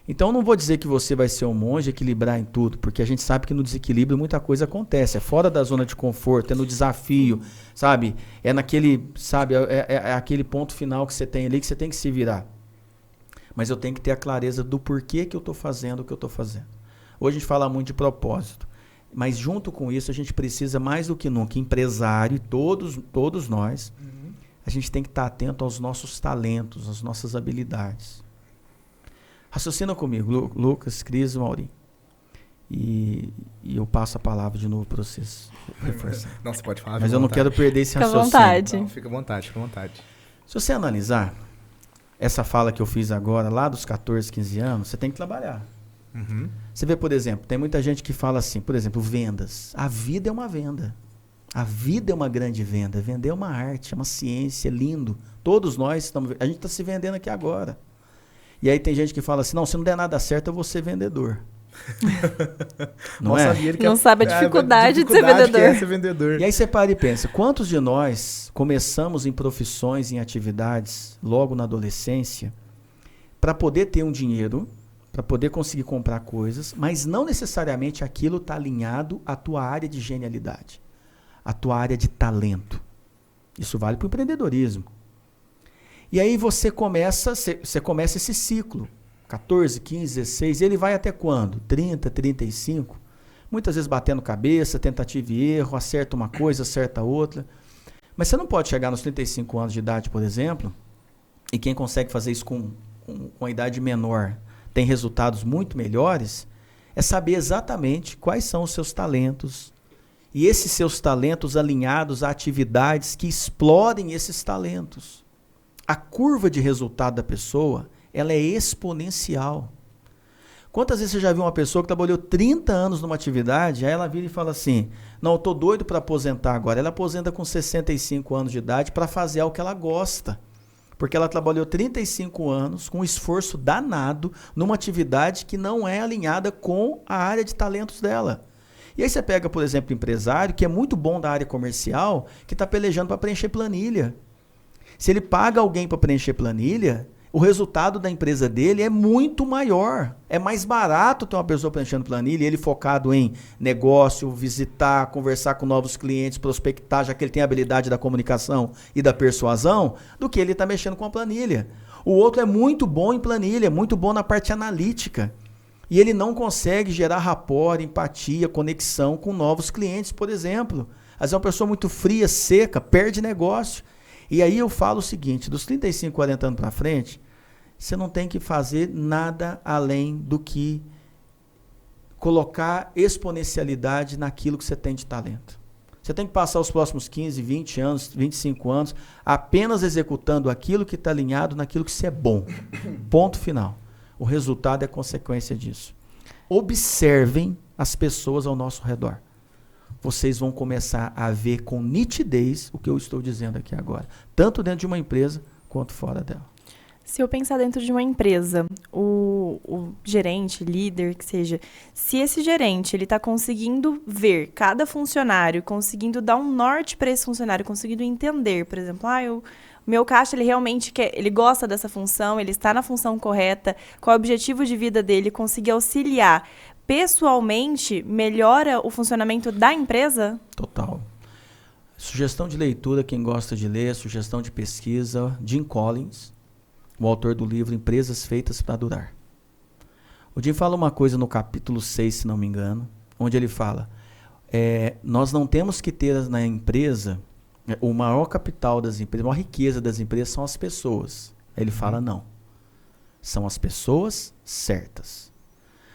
Então, não vou dizer que você vai ser um monge, equilibrar em tudo, porque a gente sabe que no desequilíbrio muita coisa acontece. É fora da zona de conforto, é no desafio, sabe? É naquele, sabe? É aquele ponto final que você tem ali que você tem que se virar. Mas eu tenho que ter a clareza do porquê que eu estou fazendo o que eu estou fazendo. Hoje a gente fala muito de propósito. Mas junto com isso, a gente precisa mais do que nunca, empresário, todos nós, a gente tem que estar atento aos nossos talentos, às nossas habilidades. Raciocina comigo, Lucas, Cris, Mauri. E eu passo a palavra de novo para vocês. Não, você pode falar. Mas eu não quero perder esse Fica à raciocínio. vontade. Não, fica à vontade, fica à vontade. Se você analisar essa fala que eu fiz agora, lá dos 14, 15 anos, você tem que trabalhar. Você vê, por exemplo, tem muita gente que fala assim, por exemplo, vendas. A vida é uma venda. A vida é uma grande venda. Vender é uma arte, é uma ciência, é lindo. Todos nós estamos... A gente está se vendendo aqui agora. E aí tem gente que fala assim, não, se não der nada certo, eu vou ser vendedor. Não é? Não sabe a dificuldade de ser vendedor. Que é ser vendedor. E aí você para e pensa, quantos de nós começamos em profissões, em atividades, logo na adolescência, para poder ter um dinheiro, para poder conseguir comprar coisas, mas não necessariamente aquilo está alinhado à tua área de genialidade, à tua área de talento. Isso vale para o empreendedorismo. E aí você começa esse ciclo, 14, 15, 16, e ele vai até quando? 30, 35, muitas vezes batendo cabeça, tentativa e erro, acerta uma coisa, acerta outra. Mas você não pode chegar nos 35 anos de idade, por exemplo, e quem consegue fazer isso com a idade menor tem resultados muito melhores, é saber exatamente quais são os seus talentos, e esses seus talentos alinhados a atividades que explorem esses talentos. A curva de resultado da pessoa, ela é exponencial. Quantas vezes você já viu uma pessoa que trabalhou 30 anos numa atividade, aí ela vira e fala assim, não, eu tô doido para aposentar agora. Ela aposenta com 65 anos de idade para fazer algo que ela gosta. Porque ela trabalhou 35 anos com um esforço danado numa atividade que não é alinhada com a área de talentos dela. E aí você pega, por exemplo, um empresário que é muito bom da área comercial, que está pelejando para preencher planilha. Se ele paga alguém para preencher planilha, o resultado da empresa dele é muito maior. É mais barato ter uma pessoa preenchendo planilha, ele focado em negócio, visitar, conversar com novos clientes, prospectar, já que ele tem a habilidade da comunicação e da persuasão, do que ele está mexendo com a planilha. O outro é muito bom em planilha, muito bom na parte analítica. E ele não consegue gerar rapport, empatia, conexão com novos clientes, por exemplo. Às vezes é uma pessoa muito fria, seca, perde negócio. E aí eu falo o seguinte, dos 35, 40 anos para frente, você não tem que fazer nada além do que colocar exponencialidade naquilo que você tem de talento. Você tem que passar os próximos 15, 20 anos, 25 anos, apenas executando aquilo que está alinhado naquilo que você é bom. Ponto final. O resultado é consequência disso. Observem as pessoas ao nosso redor. Vocês vão começar a ver com nitidez o que eu estou dizendo aqui agora, tanto dentro de uma empresa quanto fora dela. Se eu pensar dentro de uma empresa, o gerente, líder, que seja, se esse gerente ele está conseguindo ver cada funcionário, conseguindo dar um norte para esse funcionário, conseguindo entender, por exemplo, o meu caixa ele realmente quer, ele gosta dessa função, ele está na função correta, qual é o objetivo de vida dele, conseguir auxiliar pessoalmente, melhora o funcionamento da empresa? Total. Sugestão de leitura, quem gosta de ler, sugestão de pesquisa, Jim Collins, o autor do livro Empresas Feitas para Durar. O Jim fala uma coisa no capítulo 6, se não me engano, onde ele fala, nós não temos que ter na empresa, o maior capital das empresas, a maior riqueza das empresas são as pessoas. Ele fala, não. São as pessoas certas.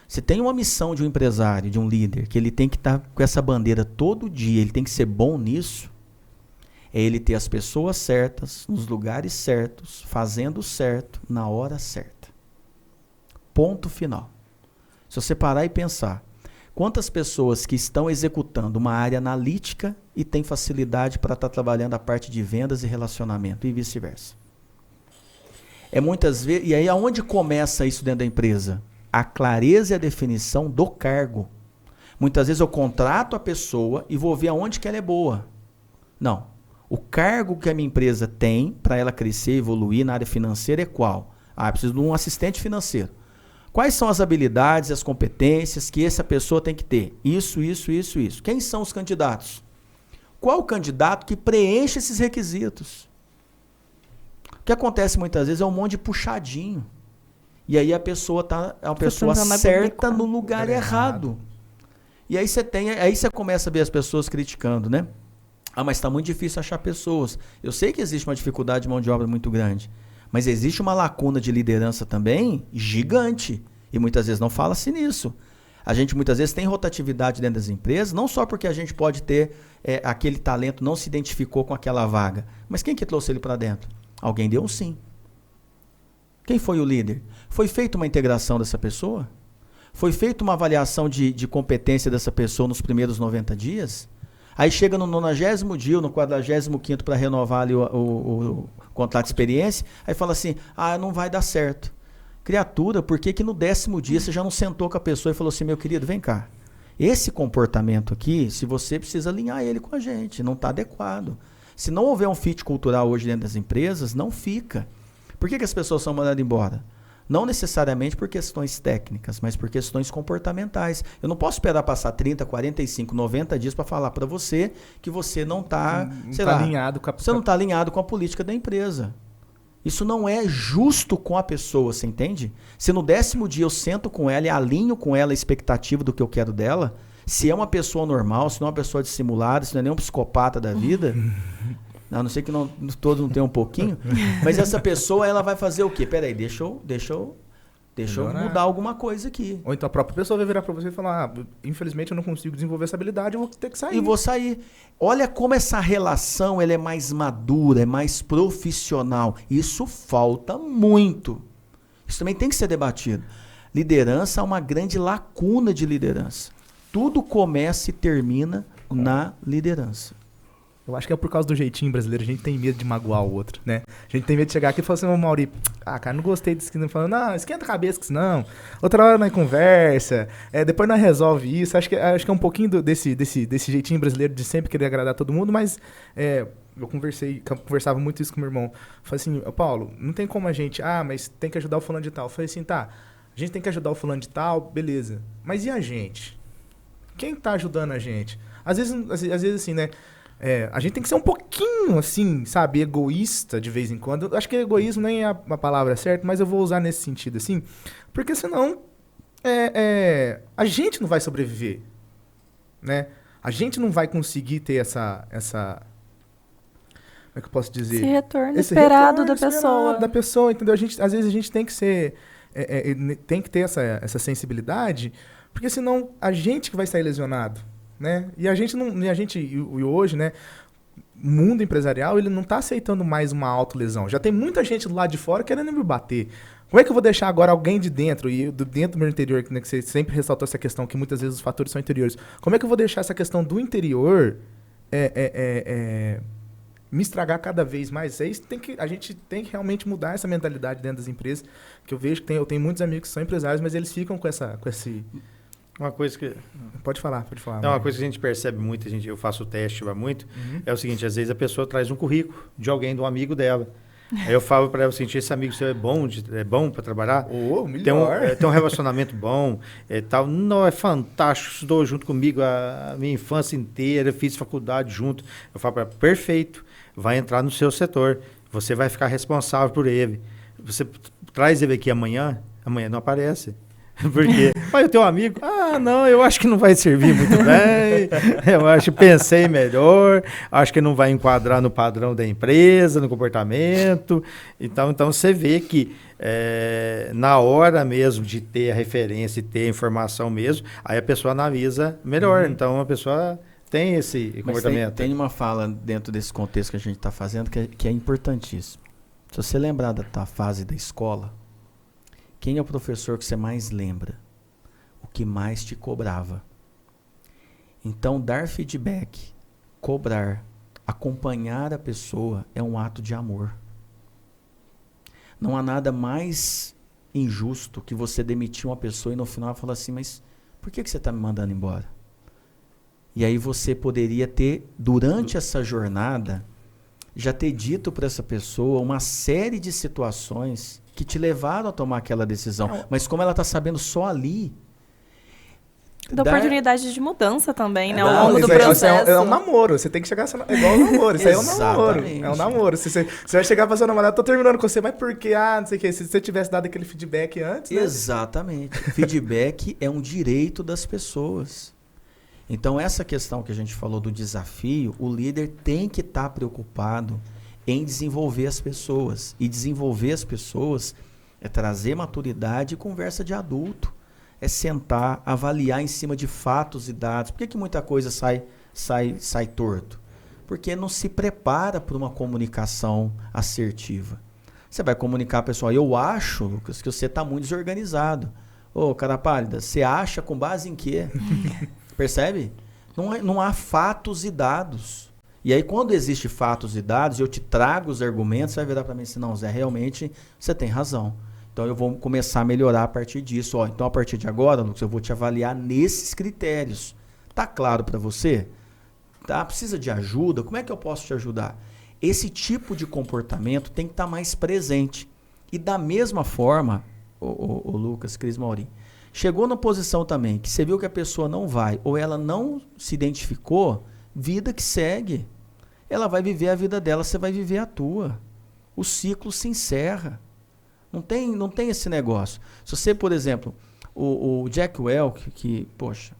Se tem uma missão de um empresário, de um líder, que ele tem que estar com essa bandeira todo dia, ele tem que ser bom nisso, é ele ter as pessoas certas, nos lugares certos, fazendo certo, na hora certa. Ponto final. Se você parar e pensar, quantas pessoas que estão executando uma área analítica e têm facilidade para estar trabalhando a parte de vendas e relacionamento e vice-versa. Muitas vezes, e aí aonde começa isso dentro da empresa? A clareza e a definição do cargo. Muitas vezes eu contrato a pessoa e vou ver aonde que ela é boa. Não. O cargo que a minha empresa tem para ela crescer e evoluir na área financeira é qual? Eu preciso de um assistente financeiro. Quais são as habilidades, as competências que essa pessoa tem que ter? Isso. Quem são os candidatos? Qual o candidato que preenche esses requisitos? O que acontece muitas vezes é um monte de puxadinho. E aí a pessoa é uma pessoa certa no lugar errado. E aí você começa a ver as pessoas criticando, né? Mas está muito difícil achar pessoas. Eu sei que existe uma dificuldade de mão de obra muito grande. Mas existe uma lacuna de liderança também gigante. E muitas vezes não fala-se nisso. A gente muitas vezes tem rotatividade dentro das empresas, não só porque a gente pode ter aquele talento, não se identificou com aquela vaga. Mas quem que trouxe ele para dentro? Alguém deu um sim. Quem foi o líder? Foi feita uma integração dessa pessoa? Foi feita uma avaliação de competência dessa pessoa nos primeiros 90 dias? Aí chega no 90º dia, ou no 45º para renovar ali o contrato de experiência, aí fala assim, não vai dar certo. Criatura, por que no 10º dia você já não sentou com a pessoa e falou assim, meu querido, vem cá. Esse comportamento aqui, se você precisa alinhar ele com a gente, não está adequado. Se não houver um fit cultural hoje dentro das empresas, não fica. Por que as pessoas são mandadas embora? Não necessariamente por questões técnicas, mas por questões comportamentais. Eu não posso esperar passar 30, 45, 90 dias para falar para você que você não está alinhado com você não está alinhado com a política da empresa. Isso não é justo com a pessoa, você entende? Se no 10º dia eu sento com ela e alinho com ela a expectativa do que eu quero dela, se é uma pessoa normal, se não é uma pessoa dissimulada, se não é nenhum psicopata da vida, a não ser que todos não tenham um pouquinho, mas essa pessoa ela vai fazer o quê? Peraí, deixa eu mudar alguma coisa aqui. Ou então a própria pessoa vai virar para você e falar, infelizmente eu não consigo desenvolver essa habilidade, eu vou ter que sair. E vou sair. Olha como essa relação ela é mais madura, é mais profissional. Isso falta muito. Isso também tem que ser debatido. Liderança é uma grande lacuna de liderança. Tudo começa e termina na liderança. Eu acho que é por causa do jeitinho brasileiro, a gente tem medo de magoar o outro, né? A gente tem medo de chegar aqui e falar assim, Mauri, cara, não gostei disso que não falando, não, esquenta a cabeça com isso não. Outra hora nós conversa, depois nós resolve isso. Acho que é um pouquinho desse jeitinho brasileiro de sempre querer agradar todo mundo, mas eu conversava muito isso com meu irmão. Falei assim, Paulo, não tem como a gente, mas tem que ajudar o fulano de tal. Eu falei assim, tá, a gente tem que ajudar o fulano de tal, beleza. Mas e a gente? Quem tá ajudando a gente? Às vezes assim, né? A gente tem que ser um pouquinho, assim, sabe, egoísta de vez em quando. Eu acho que egoísmo nem é a palavra certa, mas eu vou usar nesse sentido, assim. Porque senão a gente não vai sobreviver, né? A gente não vai conseguir ter essa como é que eu posso dizer? Esse retorno esperado da pessoa, entendeu? Às vezes a gente tem que ser... tem que ter essa sensibilidade, porque senão a gente que vai sair lesionado. Né? E hoje, né, o mundo empresarial ele não está aceitando mais uma autolesão. Já tem muita gente do lado de fora querendo me bater. Como é que eu vou deixar agora alguém de dentro, e dentro do meu interior, né, que você sempre ressaltou essa questão, que muitas vezes os fatores são interiores. Como é que eu vou deixar essa questão do interior me estragar cada vez mais? A gente tem que realmente mudar essa mentalidade dentro das empresas, que eu vejo que eu tenho muitos amigos que são empresários, mas eles ficam com esse... Uma coisa que... Pode falar. Não, uma coisa que a gente percebe muito, eu faço o teste muito, é o seguinte, às vezes a pessoa traz um currículo de alguém, de um amigo dela. Aí eu falo para ela, esse amigo seu é bom para trabalhar? Melhor. Tem um relacionamento bom, tal. Não, é fantástico, estudou junto comigo a minha infância inteira, fiz faculdade junto. Eu falo para ela, perfeito, vai entrar no seu setor, você vai ficar responsável por ele. Você traz ele aqui amanhã não aparece. Porque, mas o teu amigo, não, eu acho que não vai servir muito bem, eu acho que pensei melhor, acho que não vai enquadrar no padrão da empresa, no comportamento. Então você vê que na hora mesmo de ter a referência e ter a informação mesmo, aí a pessoa analisa melhor. Então a pessoa tem esse comportamento. Tem uma fala dentro desse contexto que a gente está fazendo que é importantíssimo. Se você lembrar da tua fase da escola, quem é o professor que você mais lembra? O que mais te cobrava? Então, dar feedback, cobrar, acompanhar a pessoa é um ato de amor. Não há nada mais injusto que você demitir uma pessoa e no final falar assim, mas por que você está me mandando embora? E aí você poderia ter, durante essa jornada, já ter dito para essa pessoa uma série de situações que te levaram a tomar aquela decisão. Mas como ela está sabendo só ali... Da oportunidade de mudança também, né? Ao Não, longo do isso processo. é um namoro. Você tem que chegar igual um namoro. Isso aí é um namoro. Exatamente. É um namoro. Você vai chegar pra sua namorada, tô terminando com você, mas por quê? Não sei o quê. Se você tivesse dado aquele feedback antes, né? Exatamente. Feedback é um direito das pessoas. Então, essa questão que a gente falou do desafio, o líder tem que estar preocupado em desenvolver as pessoas. E desenvolver as pessoas é trazer maturidade e conversa de adulto. É sentar, avaliar em cima de fatos e dados. Por que muita coisa sai torto? Porque não se prepara para uma comunicação assertiva. Você vai comunicar, pessoal, eu acho, Lucas, que você está muito desorganizado. Ô, cara pálida, você acha com base em quê? Percebe? Não há fatos e dados. E aí, quando existe fatos e dados, eu te trago os argumentos, você vai virar para mim assim, não, Zé, realmente você tem razão. Então, eu vou começar a melhorar a partir disso. Então, a partir de agora, Lucas, eu vou te avaliar nesses critérios. Tá claro para você? Tá? Precisa de ajuda? Como é que eu posso te ajudar? Esse tipo de comportamento tem que estar mais presente. E da mesma forma, o Lucas, Cris, Maurinho, chegou na posição também que você viu que a pessoa não vai ou ela não se identificou, vida que segue. Ela vai viver a vida dela, você vai viver a tua. O ciclo se encerra. Não tem esse negócio. Se você, por exemplo, o Jack Welch, que, poxa,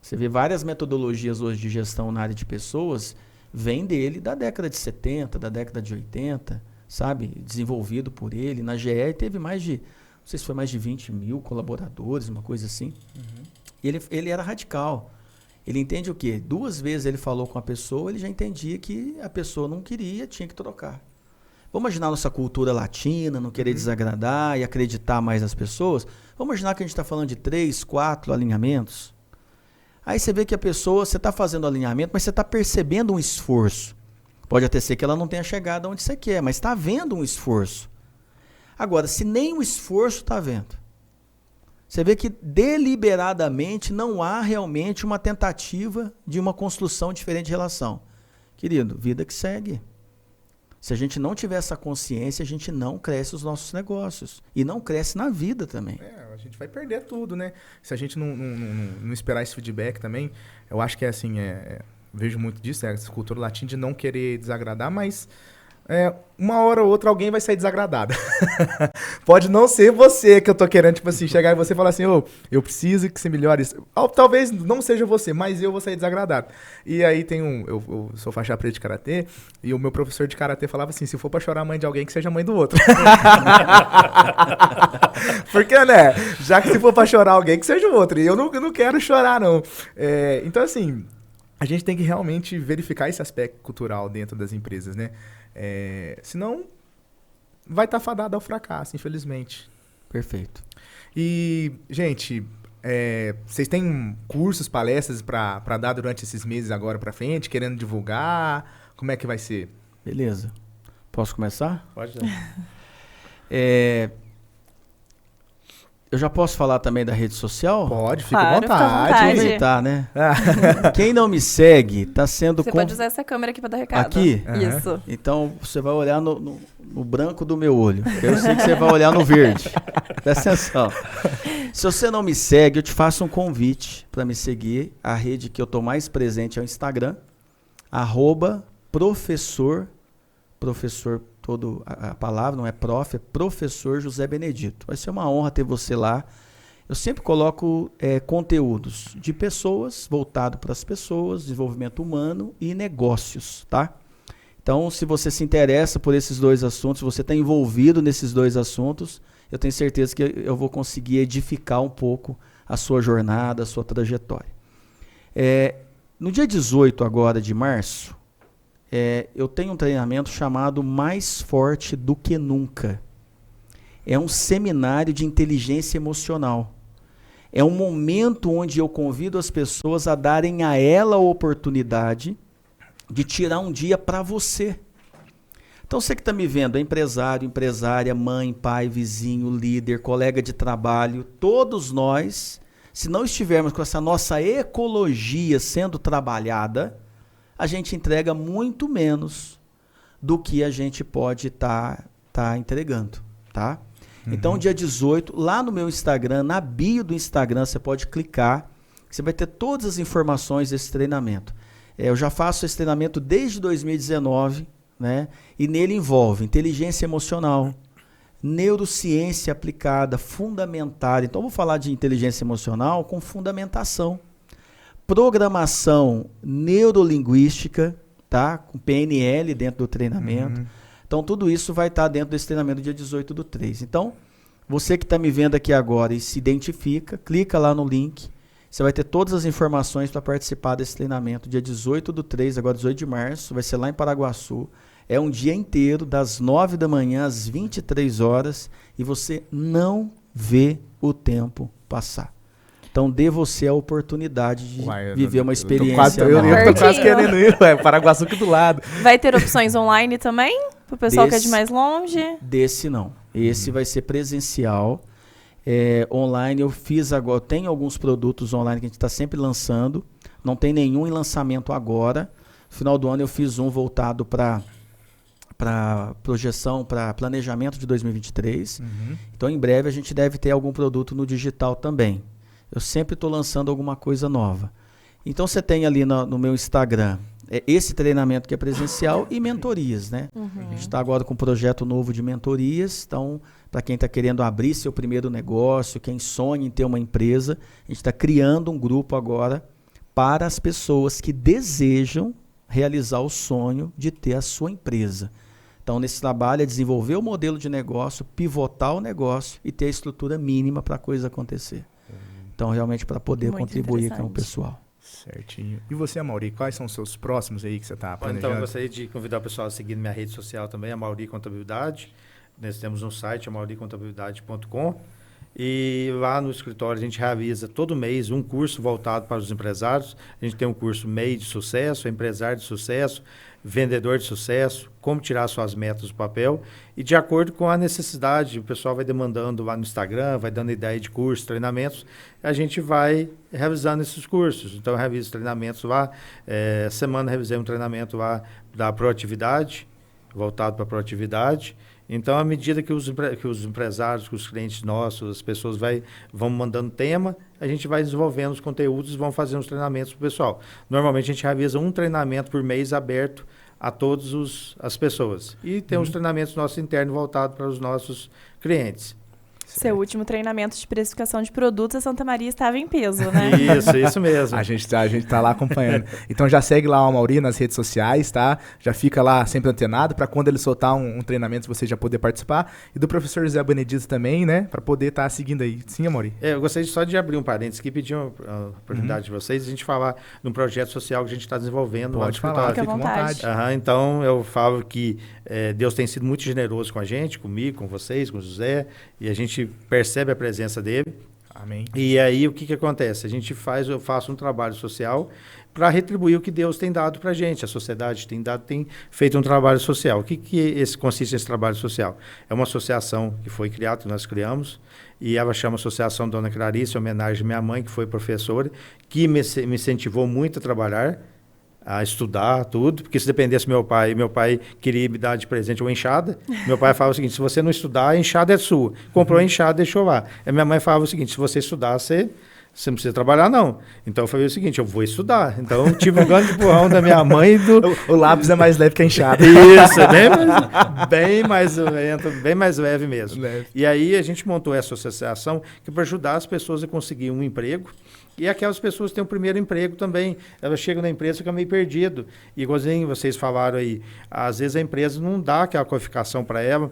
você vê várias metodologias hoje de gestão na área de pessoas, vem dele da década de 70, da década de 80, sabe? Desenvolvido por ele. Na GE teve mais de, não sei se foi mais de 20 mil colaboradores, uma coisa assim. Uhum. E ele era radical. Ele entende o quê? 2 vezes ele falou com a pessoa, ele já entendia que a pessoa não queria, tinha que trocar. Vamos imaginar nossa cultura latina, não querer desagradar e acreditar mais nas pessoas. Vamos imaginar que a gente está falando de 3, 4 alinhamentos. Aí você vê que a pessoa, você está fazendo alinhamento, mas você está percebendo um esforço. Pode até ser que ela não tenha chegado onde você quer, mas está havendo um esforço. Agora, se nem o esforço está havendo, você vê que deliberadamente não há realmente uma tentativa de uma construção diferente de relação. Querido, vida que segue. Se a gente não tiver essa consciência, a gente não cresce os nossos negócios. E não cresce na vida também. A gente vai perder tudo, né? Se a gente não esperar esse feedback também, eu acho que é assim, vejo muito disso, essa cultura latina de não querer desagradar, mas uma hora ou outra alguém vai sair desagradado. Pode não ser você que eu tô querendo, tipo assim, chegar e você falar assim, eu preciso que você melhore isso. Talvez não seja você, mas eu vou sair desagradado. E aí tem eu sou faixa preta de karatê, e o meu professor de karatê falava assim, se for pra chorar a mãe de alguém, que seja a mãe do outro. Porque, né, já que se for pra chorar alguém, que seja o outro. E eu não quero chorar, não. Então, assim, a gente tem que realmente verificar esse aspecto cultural dentro das empresas, né? Senão vai estar fadado ao fracasso, infelizmente. Perfeito. E, gente, vocês têm cursos, palestras para dar durante esses meses agora para frente, querendo divulgar? Como é que vai ser? Beleza. Posso começar? Pode. Eu já posso falar também da rede social? Pode, fica Claro, à fica à vontade. vontade. Aproveitar, né? Quem não me segue está sendo... Você pode usar essa câmera aqui para dar recado. Aqui? Isso. Então, você vai olhar no branco do meu olho. Eu sei que você vai olhar no verde. Presta atenção. Se você não me segue, eu te faço um convite para me seguir. A rede que eu estou mais presente é o Instagram. @professor, toda a palavra, não é prof, é professor José Benedito. Vai ser uma honra ter você lá. eu sempre coloco conteúdos de pessoas, voltado para as pessoas, desenvolvimento humano e negócios, tá? Então, se você se interessa por esses dois assuntos, se você está envolvido nesses dois assuntos, eu tenho certeza que eu vou conseguir edificar um pouco a sua jornada, a sua trajetória. No dia 18 agora de março, eu tenho um treinamento chamado Mais Forte do que Nunca. É um seminário de inteligência emocional. É um momento onde eu convido as pessoas a darem a ela a oportunidade de tirar um dia para você. Então você que está me vendo, é empresário, empresária, mãe, pai, vizinho, líder, colega de trabalho, todos nós, se não estivermos com essa nossa ecologia sendo trabalhada, a gente entrega muito menos do que a gente pode estar entregando, tá? Então, dia 18, lá no meu Instagram, na bio do Instagram, você pode clicar, que você vai ter todas as informações desse treinamento. Eu já faço esse treinamento desde 2019, né? E nele envolve inteligência emocional, neurociência aplicada, fundamentada. Então, eu vou falar de inteligência emocional com fundamentação. Programação neurolinguística, tá? Com PNL dentro do treinamento. Então, tudo isso vai estar dentro desse treinamento dia 18/3. Então, você que está me vendo aqui agora e se identifica, clica lá no link. Você vai ter todas as informações para participar desse treinamento. Dia 18/3, agora 18 de março, vai ser lá em Paraguaçu. É um dia inteiro, das 9 da manhã às 23 horas, e você não vê o tempo passar. Então, dê você a oportunidade de viver uma experiência. Eu tô quase querendo ir, Paraguaçu aqui do lado. Vai ter opções online também? Para o pessoal que é de mais longe? Desse não. Esse vai ser presencial. Online eu fiz agora, tem alguns produtos online que a gente está sempre lançando. Não tem nenhum em lançamento agora. No final do ano eu fiz um voltado para projeção, para planejamento de 2023. Então, em breve, a gente deve ter algum produto no digital também. Eu sempre estou lançando alguma coisa nova. Então, você tem ali no meu Instagram esse treinamento que é presencial e mentorias, né? A gente está agora com um projeto novo de mentorias. Então, para quem está querendo abrir seu primeiro negócio, quem sonha em ter uma empresa, a gente está criando um grupo agora para as pessoas que desejam realizar o sonho de ter a sua empresa. Então, nesse trabalho é desenvolver o modelo de negócio, pivotar o negócio e ter a estrutura mínima para a coisa acontecer. Então, realmente, para poder Muito contribuir com o pessoal. Certinho. E você, Amaury, quais são os seus próximos aí que você está planejando? Então, eu gostaria de convidar o pessoal a seguir minha rede social também, Amaury Contabilidade. Nós temos um site, amauricontabilidade.com. E lá no escritório a gente realiza todo mês um curso voltado para os empresários. A gente tem um curso MEI de sucesso, empresário de sucesso, vendedor de sucesso, como tirar suas metas do papel. E de acordo com a necessidade, o pessoal vai demandando lá no Instagram, vai dando ideia de cursos, treinamentos, a gente vai revisando esses cursos. Então eu reviso treinamentos lá. Semana revisei um treinamento lá da proatividade, voltado para a proatividade. Então, à medida que os empresários, que os clientes nossos, as pessoas vão mandando tema, a gente vai desenvolvendo os conteúdos e vão fazendo os treinamentos para o pessoal. Normalmente, a gente realiza um treinamento por mês aberto a todas as pessoas. E tem os treinamentos nossos internos voltados para os nossos clientes. Seu último treinamento de precificação de produtos, a Santa Maria estava em peso, né? Isso mesmo. A gente tá lá acompanhando. Então já segue lá o Amaury nas redes sociais, tá? Já fica lá sempre antenado para quando ele soltar um treinamento você já poder participar. E do professor José Benedito também, né? Para poder estar seguindo aí. Sim, Amaury? Eu gostaria só de abrir um parênteses aqui, pedir uma oportunidade de vocês, a gente falar de um projeto social que a gente está desenvolvendo. Pode falar, fica à vontade. Então, eu falo que Deus tem sido muito generoso com a gente, comigo, com vocês, com o José, e a gente percebe a presença dele. Amém. E aí, o que acontece? Eu faço um trabalho social para retribuir o que Deus tem dado para a gente. A sociedade tem feito um trabalho social. O que consiste esse trabalho social? É uma associação que foi criada, que nós criamos, e ela chama Associação Dona Clarice, em homenagem à minha mãe, que foi professora, que me incentivou muito a trabalhar, a estudar tudo, porque se dependesse do meu pai queria me dar de presente uma enxada, meu pai falava o seguinte: se você não estudar, a enxada é sua. Comprou a enxada, deixou lá. A minha mãe falava o seguinte: se você estudar, você Você não precisa trabalhar, não. Então eu falei o seguinte, eu vou estudar. Então eu tive um grande empurrão da minha mãe e do... O lápis é mais leve que a enxada. Isso, bem mais leve mesmo. Leve. E aí a gente montou essa associação que para ajudar as pessoas a conseguir um emprego. E aquelas pessoas que têm o primeiro emprego também. Elas chegam na empresa e ficam meio perdido. E igualzinho vocês falaram aí, às vezes a empresa não dá aquela qualificação para ela,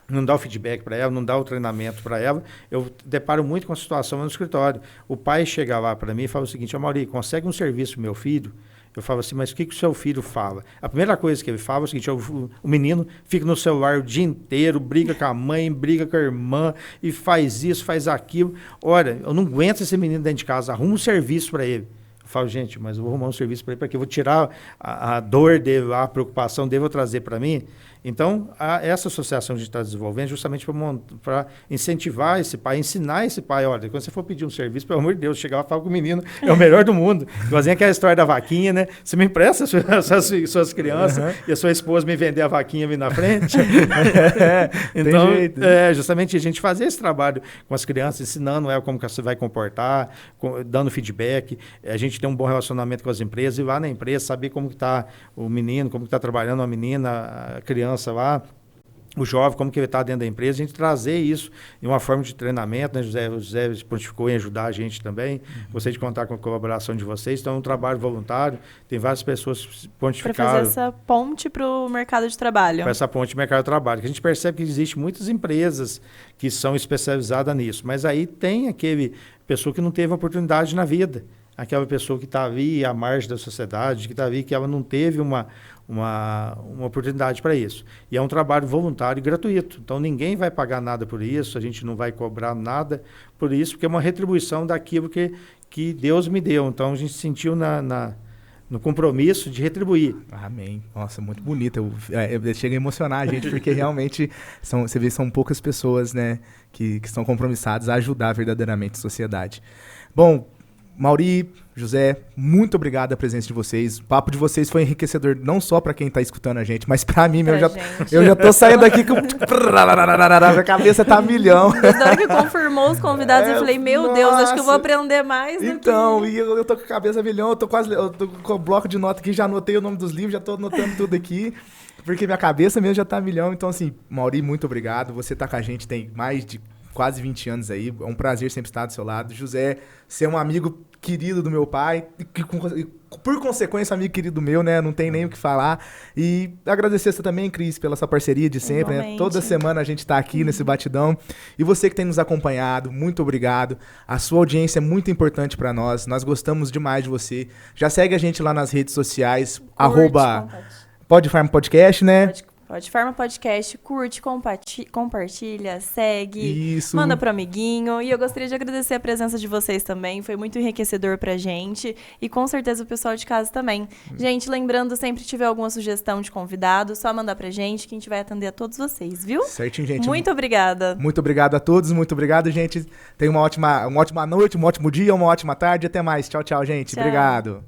não dá o feedback para ela, não dá o treinamento para ela. Eu deparo muito com a situação no escritório. O pai chega lá para mim e fala o seguinte, Mauri, consegue um serviço pro meu filho? Eu falo assim, mas o que o seu filho fala? A primeira coisa que ele fala é o seguinte, o menino fica no celular o dia inteiro, briga com a mãe, briga com a irmã, e faz isso, faz aquilo. Olha, eu não aguento esse menino dentro de casa, arruma um serviço para ele. Eu falo, gente, mas eu vou arrumar um serviço para ele, para que eu vou tirar a dor dele, a preocupação dele, vou trazer para mim. Então, essa associação que a gente está desenvolvendo justamente para incentivar esse pai, ensinar esse pai, olha, quando você for pedir um serviço, pelo amor de Deus, chegar lá e falar com o menino, é o melhor do mundo. Igualzinho aquela história da vaquinha, né? Você me empresta suas crianças e a sua esposa me vender a vaquinha ali na frente. Então, justamente a gente fazer esse trabalho com as crianças, ensinando ela como que você vai comportar, dando feedback. A gente tem um bom relacionamento com as empresas e lá na empresa saber como que está o menino, como que está trabalhando a menina, a criança lá, o jovem, como que ele está dentro da empresa, a gente trazer isso em uma forma de treinamento, né? O José se prontificou em ajudar a gente também, gostaria de contar com a colaboração de vocês, então é um trabalho voluntário, tem várias pessoas que se prontificaram. Para fazer essa ponte para o mercado de trabalho. Para essa ponte do mercado de trabalho, que a gente percebe que existe muitas empresas que são especializadas nisso, mas aí tem aquele pessoa que não teve oportunidade na vida, aquela pessoa que está ali à margem da sociedade, que está ali, que ela não teve uma oportunidade para isso. E é um trabalho voluntário e gratuito. Então, ninguém vai pagar nada por isso, a gente não vai cobrar nada por isso, porque é uma retribuição daquilo que Deus me deu. Então, a gente sentiu no compromisso de retribuir. Amém. Nossa, muito bonito. Chega a emocionar a gente, porque realmente você vê que são poucas pessoas, né, que estão compromissadas a ajudar verdadeiramente a sociedade. Bom, Mauri, José, muito obrigado a presença de vocês. O papo de vocês foi enriquecedor, não só para quem está escutando a gente, mas para mim, eu já tô saindo daqui com... Minha cabeça tá a milhão. Na hora que confirmou os convidados, eu falei, meu Deus, acho que eu vou aprender mais. Então, e eu tô com a cabeça a milhão, eu tô com o bloco de nota aqui, já anotei o nome dos livros, já tô anotando tudo aqui, porque minha cabeça mesmo já tá a milhão. Então, assim, Mauri, muito obrigado. Você tá com a gente tem mais de quase 20 anos aí, é um prazer sempre estar do seu lado. José, você é um amigo querido do meu pai, e por consequência, amigo querido meu, né? Não tem nem o que falar. E agradecer você também, Cris, pela sua parceria de sempre, né? Toda semana a gente tá aqui nesse batidão. E você que tem nos acompanhado, muito obrigado. A sua audiência é muito importante para nós. Nós gostamos demais de você. Já segue a gente lá nas redes sociais, @PodFarma Podcast, né? PodFarma Podcast, curte, compartilha, segue, Isso. Manda pro amiguinho. E eu gostaria de agradecer a presença de vocês também, foi muito enriquecedor pra gente e com certeza o pessoal de casa também. Gente, lembrando, sempre que tiver alguma sugestão de convidado, só mandar pra gente que a gente vai atender a todos vocês, viu? Certinho, gente. Muito obrigada. Muito obrigado a todos, muito obrigado, gente. Tenha uma ótima noite, um ótimo dia, uma ótima tarde. Até mais. Tchau, tchau, gente. Tchau. Obrigado.